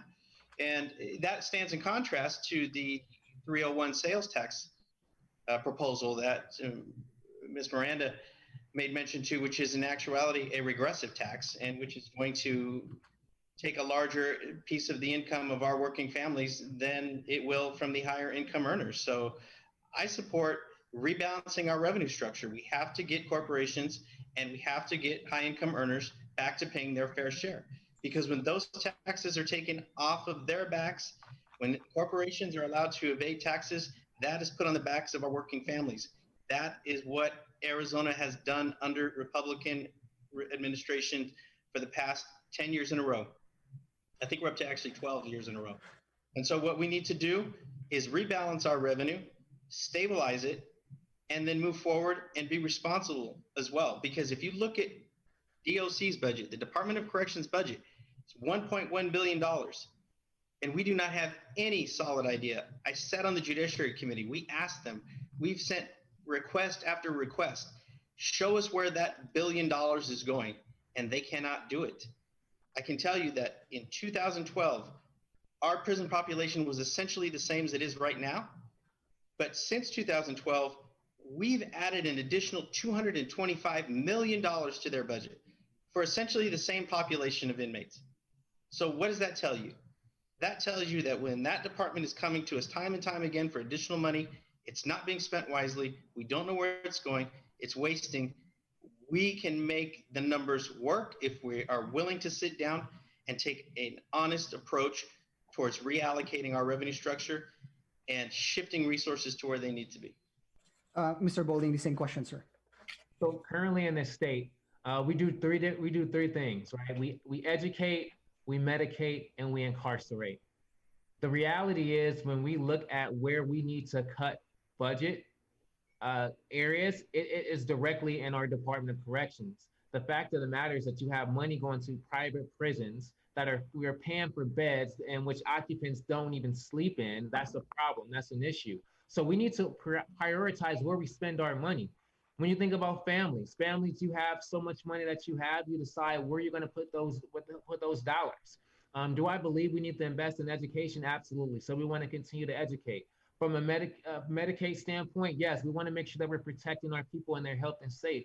And that stands in contrast to the 301 sales tax proposal that Ms. Miranda made mention to, which is in actuality a regressive tax, and which is going to take a larger piece of the income of our working families than it will from the higher income earners. So I support rebalancing our revenue structure. We have to get corporations and we have to get high income earners back to paying their fair share. Because when those taxes are taken off of their backs, when corporations are allowed to evade taxes, that is put on the backs of our working families. That is what Arizona has done under Republican administration for the past 10 years in a row. I think we're up to actually 12 years in a row. And so what we need to do is rebalance our revenue, stabilize it, and then move forward and be responsible as well. Because if you look at DOC's budget, the Department of Corrections budget, it's $1.1 billion. And we do not have any solid idea. I sat on the Judiciary Committee. We asked them. We've sent request after request. Show us where that $1 billion is going. And they cannot do it. I can tell you that in 2012, our prison population was essentially the same as it is right now. But since 2012, we've added an additional $225 million to their budget for essentially the same population of inmates. So what does that tell you? That tells you that when that department is coming to us time and time again for additional money, it's not being spent wisely. We don't know where it's going. It's wasting. We can make the numbers work if we are willing to sit down and take an honest approach towards reallocating our revenue structure and shifting resources to where they need to be. Mr. Bolding, the same question, sir. So currently in this state, we do three things, right? We educate, we medicate, and we incarcerate. The reality is when we look at where we need to cut budget areas, it is directly in our Department of Corrections. The fact of the matter is that you have money going to private prisons we are paying for beds in which occupants don't even sleep in. That's a problem. That's an issue. So we need to prioritize where we spend our money. When you think about families, you have so much money that you have, you decide where you're going to put those dollars. Do I believe we need to invest in education? Absolutely. So we want to continue to educate. From a Medicaid standpoint, yes, we want to make sure that we're protecting our people and their health and safe.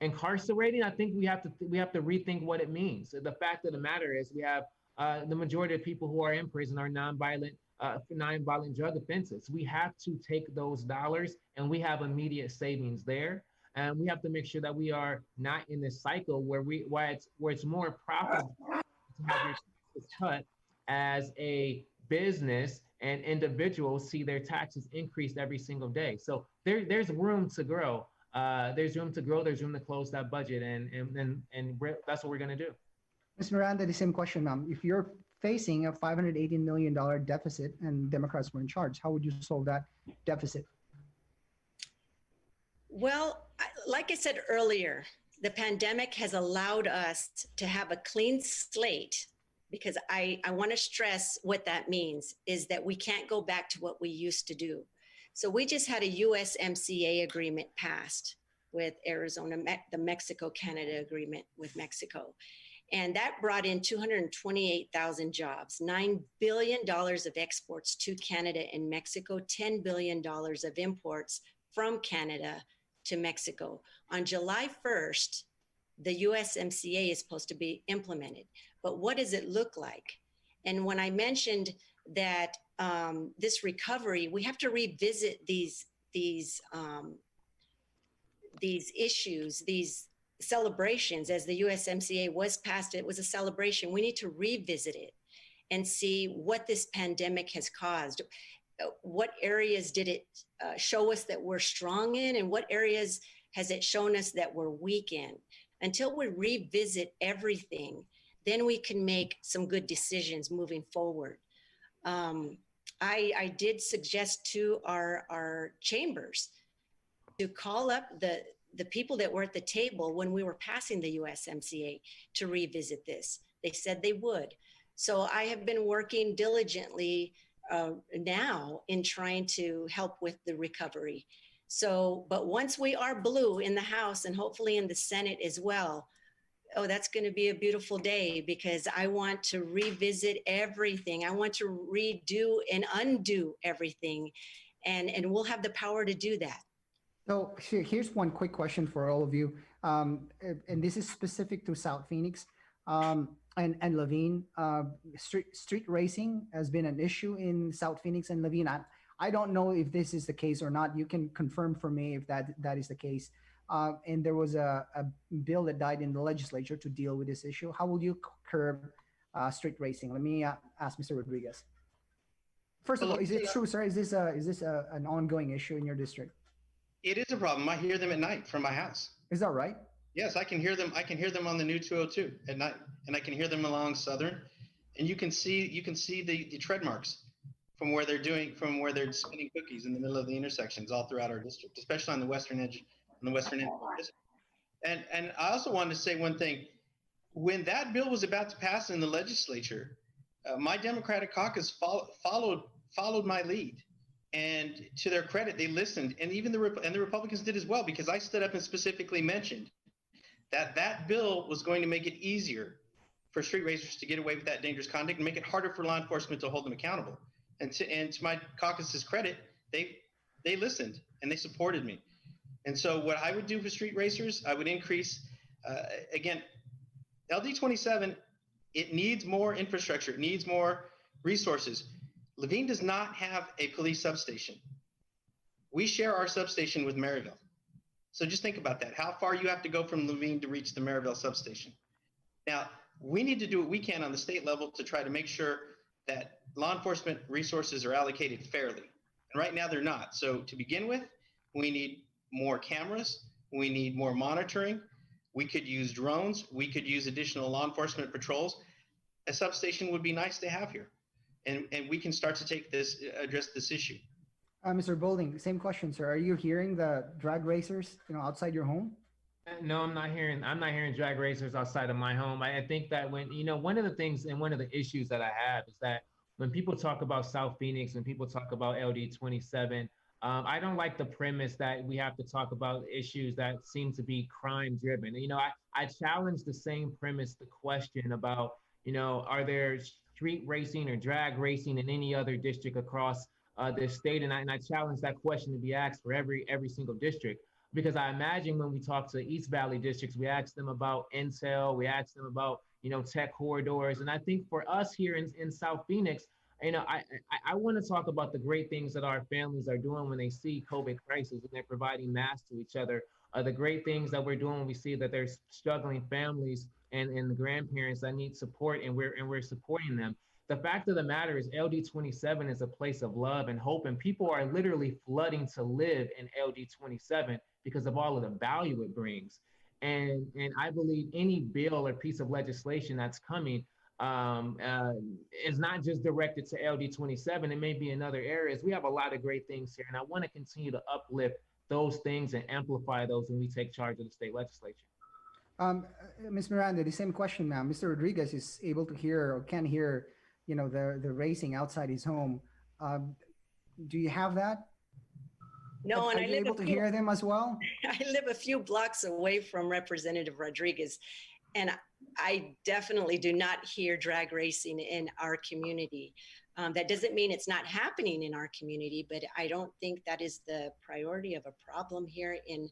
Incarcerating, I think we have to rethink what it means. The fact of the matter is we have the majority of people who are in prison are nonviolent drug offenses. We have to take those dollars and we have immediate savings there. And we have to make sure that we are not in this cycle where it's more profitable to have your taxes cut as a business and individuals see their taxes increased every single day. So there's room to grow. There's room to grow. There's room to close that budget, and that's what we're going to do. Ms. Miranda, the same question, ma'am. If you're facing a $580 million deficit and Democrats were in charge, how would you solve that deficit? Well, like I said earlier, the pandemic has allowed us to have a clean slate, because I want to stress what that means is that we can't go back to what we used to do. So we just had a USMCA agreement passed with Arizona, the Mexico-Canada agreement with Mexico. And that brought in 228,000 jobs, $9 billion of exports to Canada and Mexico, $10 billion of imports from Canada to Mexico. On July 1st, the USMCA is supposed to be implemented. But what does it look like? And when I mentioned that this recovery, we have to revisit these issues, these celebrations, as the USMCA was passed, it was a celebration. We need to revisit it and see what this pandemic has caused. What areas did it show us that we're strong in, and what areas has it shown us that we're weak in? Until we revisit everything, then we can make some good decisions moving forward. I did suggest to our chambers to call up the people that were at the table when we were passing the USMCA to revisit this. They said they would. So I have been working diligently now in trying to help with the recovery. So, but once we are blue in the House and hopefully in the Senate as well, oh, that's going to be a beautiful day, because I want to revisit everything. I want to redo and undo everything. And we'll have the power to do that. So here's one quick question for all of you. And this is specific to South Phoenix and Laveen. Street racing has been an issue in South Phoenix and Laveen. I don't know if this is the case or not. You can confirm for me if that is the case. And there was a bill that died in the legislature to deal with this issue. How will you curb street racing? Let me ask Mr. Rodriguez. First of all, is it true, sir? Is this an ongoing issue in your district? It is a problem. I hear them at night from my house. Is that right? Yes, I can hear them. I can hear them on the new 202 at night, and I can hear them along Southern, and you can see the tread marks from where they're spinning cookies in the middle of the intersections all throughout our district, especially on the western edge, of our district. And I also wanted to say one thing. When that bill was about to pass in the legislature, my Democratic caucus followed my lead. And to their credit, they listened, and even the Republicans did as well, because I stood up and specifically mentioned that bill was going to make it easier for street racers to get away with that dangerous conduct and make it harder for law enforcement to hold them accountable. And to my caucus's credit, they listened and they supported me. And so what I would do for street racers, I would increase, again, LD27, it needs more infrastructure, it needs more resources. Laveen does not have a police substation. We share our substation with Maryville. So just think about that, how far you have to go from Laveen to reach the Maryville substation. Now, we need to do what we can on the state level to try to make sure that law enforcement resources are allocated fairly. And right now they're not. So to begin with, we need more cameras. We need more monitoring. We could use drones. We could use additional law enforcement patrols. A substation would be nice to have here. And we can start to address this issue. Mr. Bolding, same question, sir. Are you hearing the drag racers, outside your home? No, I'm not hearing drag racers outside of my home. I think that when, one of the things and one of the issues that I have is that when people talk about South Phoenix, when people talk about LD27, I don't like the premise that we have to talk about issues that seem to be crime driven. I challenge the same premise, the question about, are there street racing or drag racing in any other district across this state? And I challenge that question to be asked for every single district, because I imagine when we talk to East Valley districts, we ask them about intel, we ask them about, tech corridors. And I think for us here in South Phoenix, I want to talk about the great things that our families are doing when they see COVID crisis and they're providing masks to each other. The great things that we're doing when we see that there's struggling families and the grandparents that need support, and we're supporting them. The fact of the matter is LD27 is a place of love and hope, and people are literally flooding to live in LD27 because of all of the value it brings. And I believe any bill or piece of legislation that's coming is not just directed to LD27. It may be in other areas. We have a lot of great things here, and I want to continue to uplift those things and amplify those when we take charge of the state legislature. Ms. Miranda, the same question now. Mr. Rodriguez is able to hear or can hear, the racing outside his home. Do you have that? No, and are you able to hear them as well? I live a few blocks away from Representative Rodriguez, and I definitely do not hear drag racing in our community. That doesn't mean it's not happening in our community, but I don't think that is the priority of a problem here in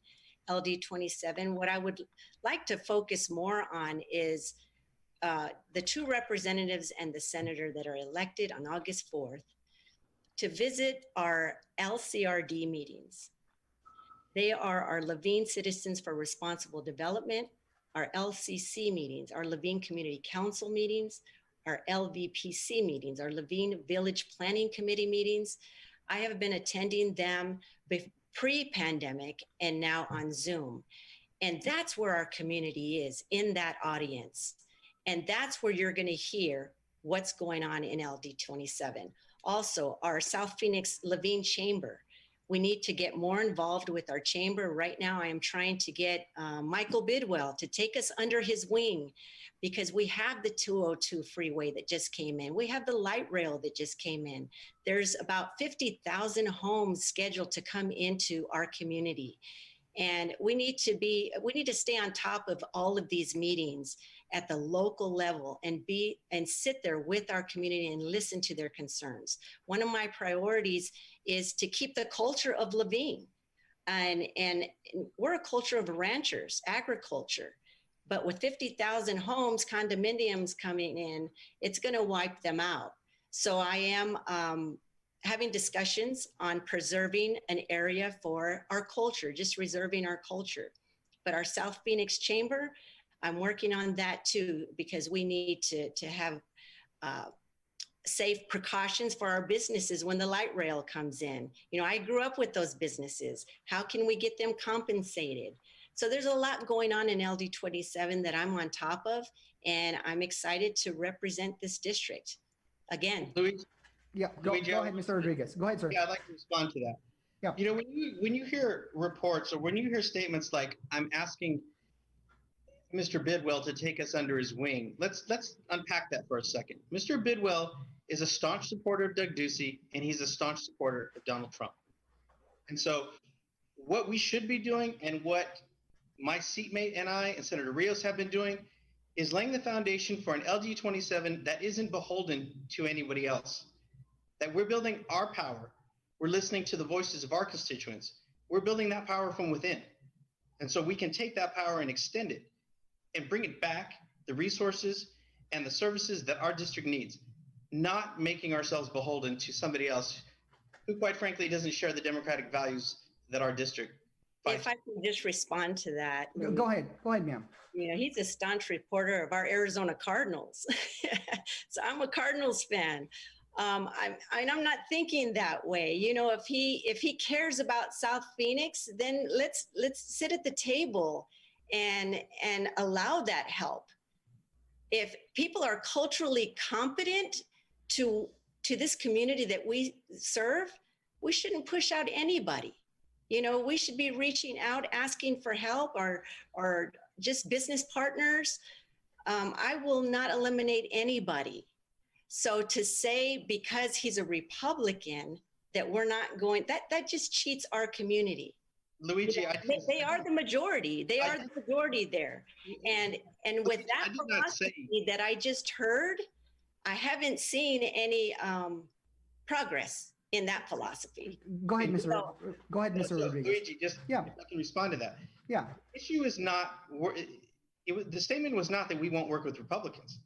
LD27. What I would like to focus more on is the two representatives and the senator that are elected on August 4th to visit our LCRD meetings. They are our Levine Citizens for Responsible Development, our LCC meetings, our Levine Community Council meetings, our LVPC meetings, our Levine Village Planning Committee meetings. I have been attending them pre-pandemic and now on Zoom. And that's where our community is, in that audience. And that's where you're going to hear what's going on in LD27. Also, our South Phoenix Levine Chamber. We need to get more involved with our chamber. Right now, I am trying to get Michael Bidwell to take us under his wing, because we have the 202 freeway that just came in. We have the light rail that just came in. There's about 50,000 homes scheduled to come into our community. And we need to stay on top of all of these meetings at the local level and sit there with our community and listen to their concerns. One of my priorities is to keep the culture of Levine. And we're a culture of ranchers, agriculture. But with 50,000 homes, condominiums coming in, it's going to wipe them out. So I am having discussions on preserving an area for our culture, just reserving our culture. But our South Phoenix Chamber, I'm working on that too, because we need to have safe precautions for our businesses when the light rail comes in. You know, I grew up with those businesses. How can we get them compensated? So there's a lot going on in LD27 that I'm on top of, and I'm excited to represent this district. Again. Luige? Yeah, go ahead, Mr. Rodriguez. Go ahead, sir. Yeah, I'd like to respond to that. Yeah. You know, when you hear reports or when you hear statements like, I'm asking Mr. Bidwell to take us under his wing, let's unpack that for a second. Mr. Bidwell is a staunch supporter of Doug Ducey, and he's a staunch supporter of Donald Trump. And so what we should be doing, and what my seatmate and I and Senator Rios have been doing, is laying the foundation for an LD27 that isn't beholden to anybody else. That we're building our power. We're listening to the voices of our constituents. We're building that power from within. And so we can take that power and extend it and bring it back, the resources and the services that our district needs, not making ourselves beholden to somebody else who, quite frankly, doesn't share the democratic values that our district fights. If I can just respond to that. Go ahead, ma'am. You know, he's a staunch reporter of our Arizona Cardinals. So I'm a Cardinals fan. I'm not thinking that way. You know, if he cares about South Phoenix, then let's sit at the table and allow that help. If people are culturally competent to this community that we serve, we shouldn't push out anybody. You know, we should be reaching out, asking for help, or just business partners. I will not eliminate anybody. So to say because he's a Republican that we're not going, that just cheats our community. Luige, they are the majority. They are the majority there. And with that philosophy that I just heard, I haven't seen any progress in that philosophy. Go ahead, Mr. Rodriguez. Luige, just if I can respond to that. Yeah. The issue is not, the statement was not that we won't work with Republicans.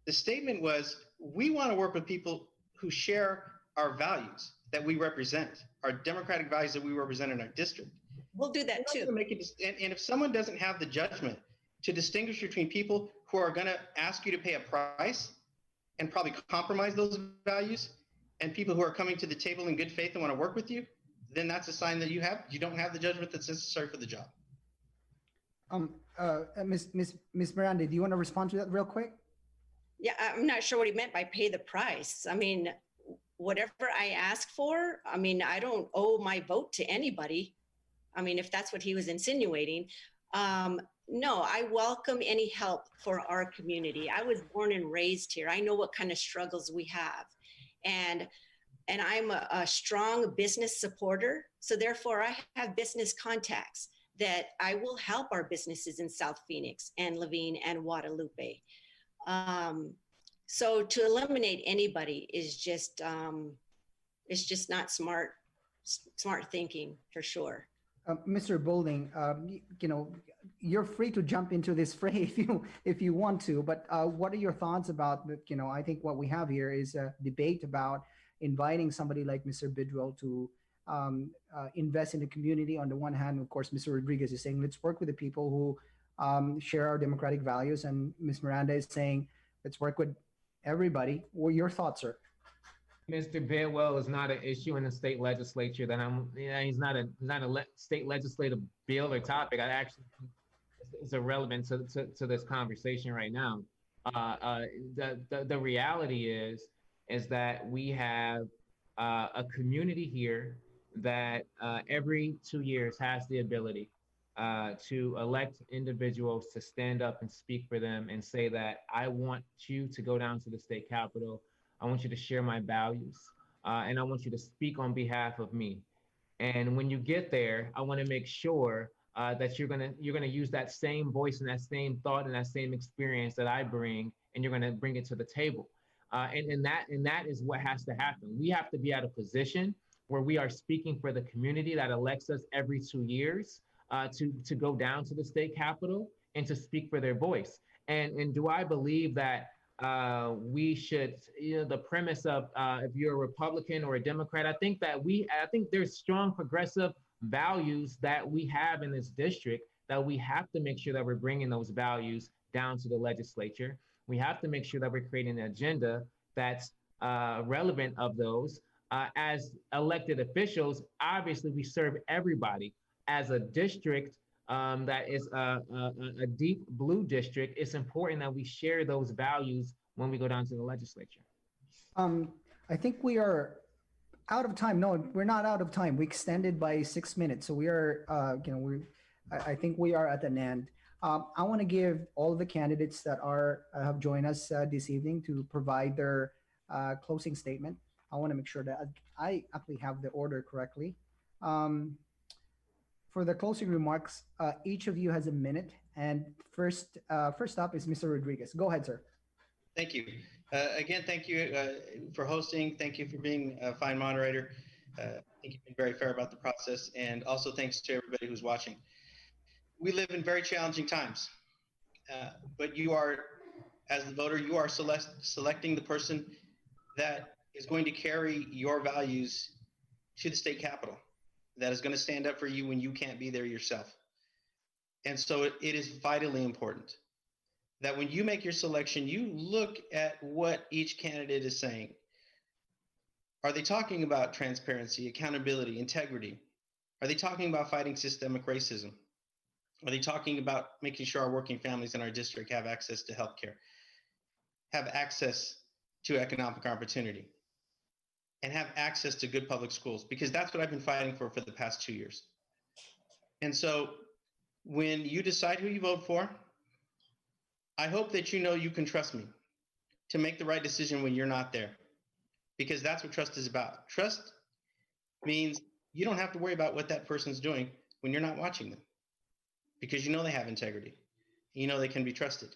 The statement was, we want to work with people who share our values that we represent, our democratic values that we represent in our district. We'll do that too. And if someone doesn't have the judgment to distinguish between people who are going to ask you to pay a price and probably compromise those values, and people who are coming to the table in good faith and want to work with you, then that's a sign that you don't have the judgment that's necessary for the job. Miss Miranda, do you want to respond to that real quick? Yeah, I'm not sure what he meant by pay the price. I mean, whatever I ask for, I mean, I don't owe my vote to anybody. I mean, if that's what he was insinuating. No, I welcome any help for our community. I was born and raised here. I know what kind of struggles we have. And I'm a strong business supporter. So therefore, I have business contacts that I will help our businesses in South Phoenix and Levine and Guadalupe. So to eliminate anybody is just, it's just not smart thinking for sure. Mr. Bolding, you know, you're free to jump into this fray if you want to, but what are your thoughts about, you know, I think what we have here is a debate about inviting somebody like Mr. Bidwell to invest in the community. On the one hand, of course, Mr. Rodriguez is saying, let's work with the people who share our democratic values. And Ms. Miranda is saying, let's work with everybody. What are your thoughts, sir? Mr. Bidwell is not an issue in the state legislature. He's not a state legislative bill or topic. I actually think it's irrelevant to this conversation right now. The reality is that we have a community here that every 2 years has the ability to elect individuals to stand up and speak for them and say that I want you to go down to the state capitol. I want you to share my values, and I want you to speak on behalf of me. And when you get there, I want to make sure that you're gonna use that same voice and that same thought and that same experience that I bring, and you're gonna bring it to the table. And that is what has to happen. We have to be at a position where we are speaking for the community that elects us every 2 years to go down to the state capitol and to speak for their voice. And do I believe that we should, the premise of if you're a Republican or a Democrat, I think there's strong progressive values that we have in this district that we have to make sure that we're bringing those values down to the legislature. We have to make sure that we're creating an agenda that's relevant of those. As elected officials, obviously we serve everybody. As a district that is a deep blue district, it's important that we share those values when we go down to the legislature. I think we are out of time. No, we're not out of time. We extended by 6 minutes. So we are, I think we are at an end. I want to give all the candidates that have joined us this evening to provide their closing statement. I want to make sure that I actually have the order correctly. For the closing remarks, each of you has a minute. And first up is Mr. Rodriguez. Go ahead, sir. Thank you. Again, thank you for hosting. Thank you for being a fine moderator. I think you've been very fair about the process. And also thanks to everybody who's watching. We live in very challenging times, but you are, as the voter, you are selecting the person that is going to carry your values to the state capitol, that is going to stand up for you when you can't be there yourself. And so it is vitally important that when you make your selection, you look at what each candidate is saying. Are they talking about transparency, accountability, integrity? Are they talking about fighting systemic racism? Are they talking about making sure our working families in our district have access to healthcare, have access to economic opportunity, and have access to good public schools? Because that's what I've been fighting for the past 2 years. And so when you decide who you vote for, I hope that you know you can trust me to make the right decision when you're not there, because that's what trust is about. Trust means you don't have to worry about what that person's doing when you're not watching them, because you know they have integrity. You know they can be trusted.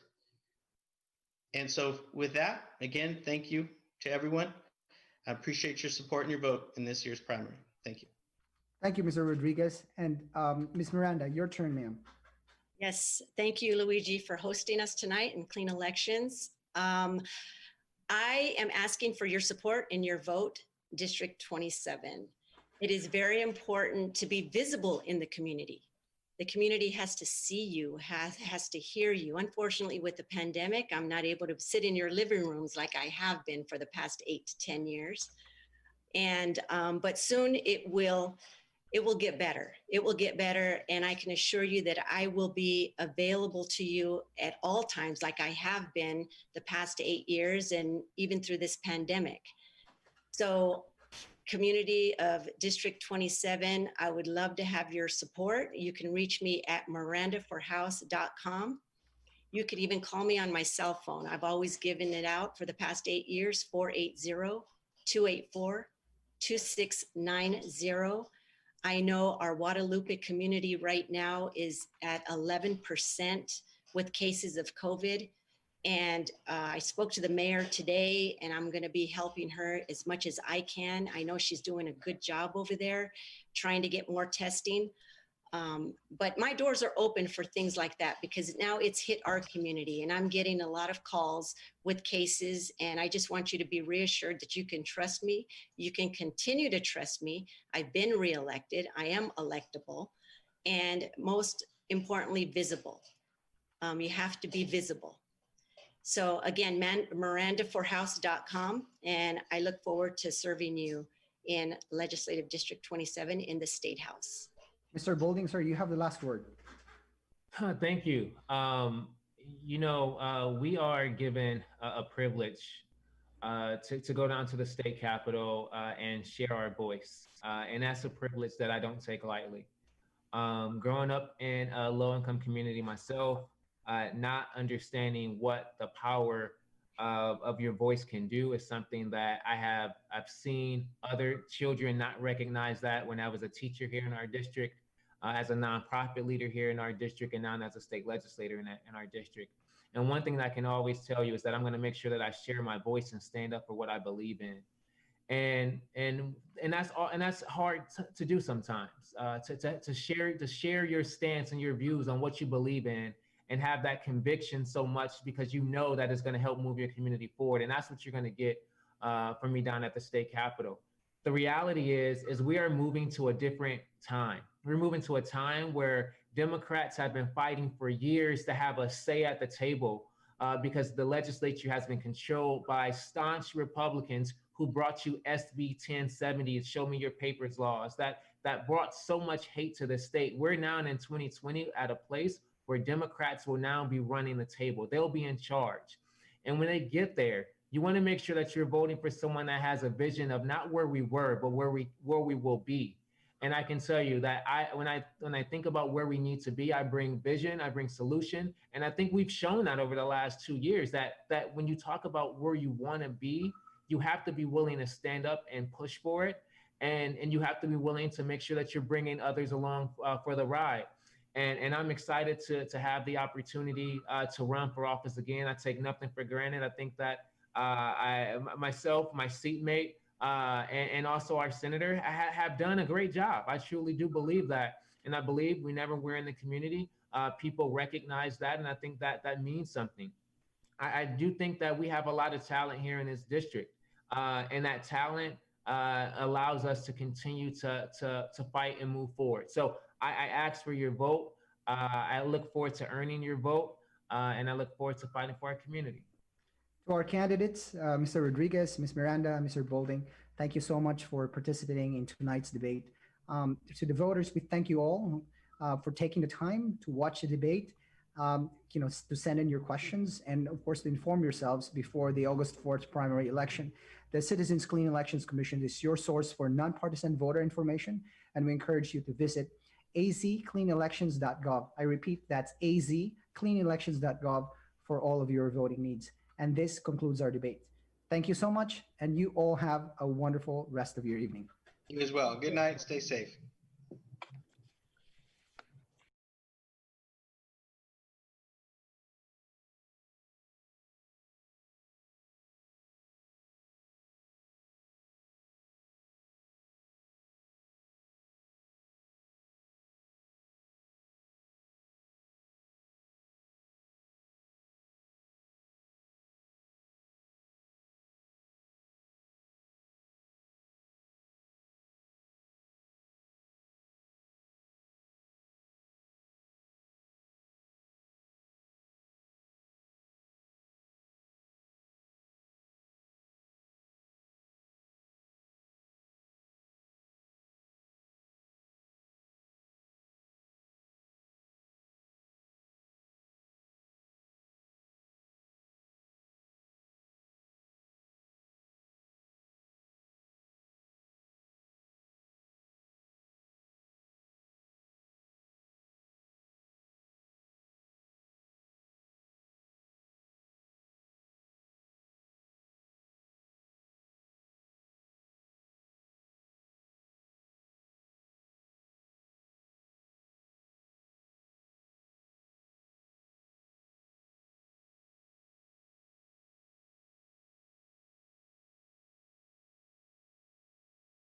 And so with that, again, thank you to everyone. I appreciate your support and your vote in this year's primary. Thank you. Thank you, Mr. Rodriguez. And Ms. Miranda, your turn, ma'am. Yes, thank you, Luigi, for hosting us tonight in Clean Elections. I am asking for your support in your vote, District 27. It is very important to be visible in the community. The community has to see you, has to hear you. Unfortunately, with the pandemic, I'm not able to sit in your living rooms like I have been for the past 8 to 10 years. And but soon it will get better. It will get better, and I can assure you that I will be available to you at all times, like I have been the past 8 years, and even through this pandemic. So, community of District 27, I would love to have your support. You can reach me at mirandaforhouse.com. You could even call me on my cell phone. I've always given it out for the past 8 years, 480-284-2690. I know our Guadalupe community right now is at 11% with cases of COVID. And I spoke to the mayor today, and I'm going to be helping her as much as I can. I know she's doing a good job over there, trying to get more testing. But my doors are open for things like that because now it's hit our community and I'm getting a lot of calls with cases. And I just want you to be reassured that you can trust me. You can continue to trust me. I've been reelected. I am electable. And most importantly, visible. You have to be visible. So again, mirandaforhouse.com. And I look forward to serving you in Legislative District 27 in the State House. Mr. Bolding, sir, you have the last word. Thank you. We are given a privilege to go down to the state capitol and share our voice. And that's a privilege that I don't take lightly. Growing up in a low-income community myself, not understanding what the power of your voice can do is something that I've seen other children not recognize that when I was a teacher here in our district, as a nonprofit leader here in our district, and now as a state legislator in our district. And one thing that I can always tell you is that I'm going to make sure that I share my voice and stand up for what I believe in. And that's hard to do sometimes, to share your stance and your views on what you believe in, and have that conviction so much because you know that it's going to help move your community forward. And that's what you're going to get from me down at the state capitol. The reality is we are moving to a different time. We're moving to a time where Democrats have been fighting for years to have a say at the table because the legislature has been controlled by staunch Republicans who brought you SB 1070, Show Me Your Papers laws, that brought so much hate to the state. We're now in 2020 at a place where Democrats will now be running the table. They'll be in charge. And when they get there, you want to make sure that you're voting for someone that has a vision of not where we were, but where we will be. And I can tell you that when I think about where we need to be, I bring vision, I bring solution. And I think we've shown that over the last 2 years that when you talk about where you want to be, you have to be willing to stand up and push for it. And you have to be willing to make sure that you're bringing others along for the ride. And I'm excited to have the opportunity to run for office again. I take nothing for granted. I think that myself, my seatmate, and also our senator have done a great job. I truly do believe that. And I believe whenever we're in the community, people recognize that. And I think that means something. I do think that we have a lot of talent here in this district. And that talent allows us to continue to fight and move forward. So I ask for your vote. I look forward to earning your vote. And I look forward to fighting for our community. To our candidates, Mr. Rodriguez, Ms. Miranda, Mr. Bolding, thank you so much for participating in tonight's debate. To the voters, we thank you all for taking the time to watch the debate, to send in your questions, and of course to inform yourselves before the August 4th primary election. The Citizens Clean Elections Commission is your source for nonpartisan voter information, and we encourage you to visit azcleanelections.gov. I repeat, that's azcleanelections.gov for all of your voting needs. And this concludes our debate. Thank you so much, and you all have a wonderful rest of your evening. You as well. Good night. Stay safe.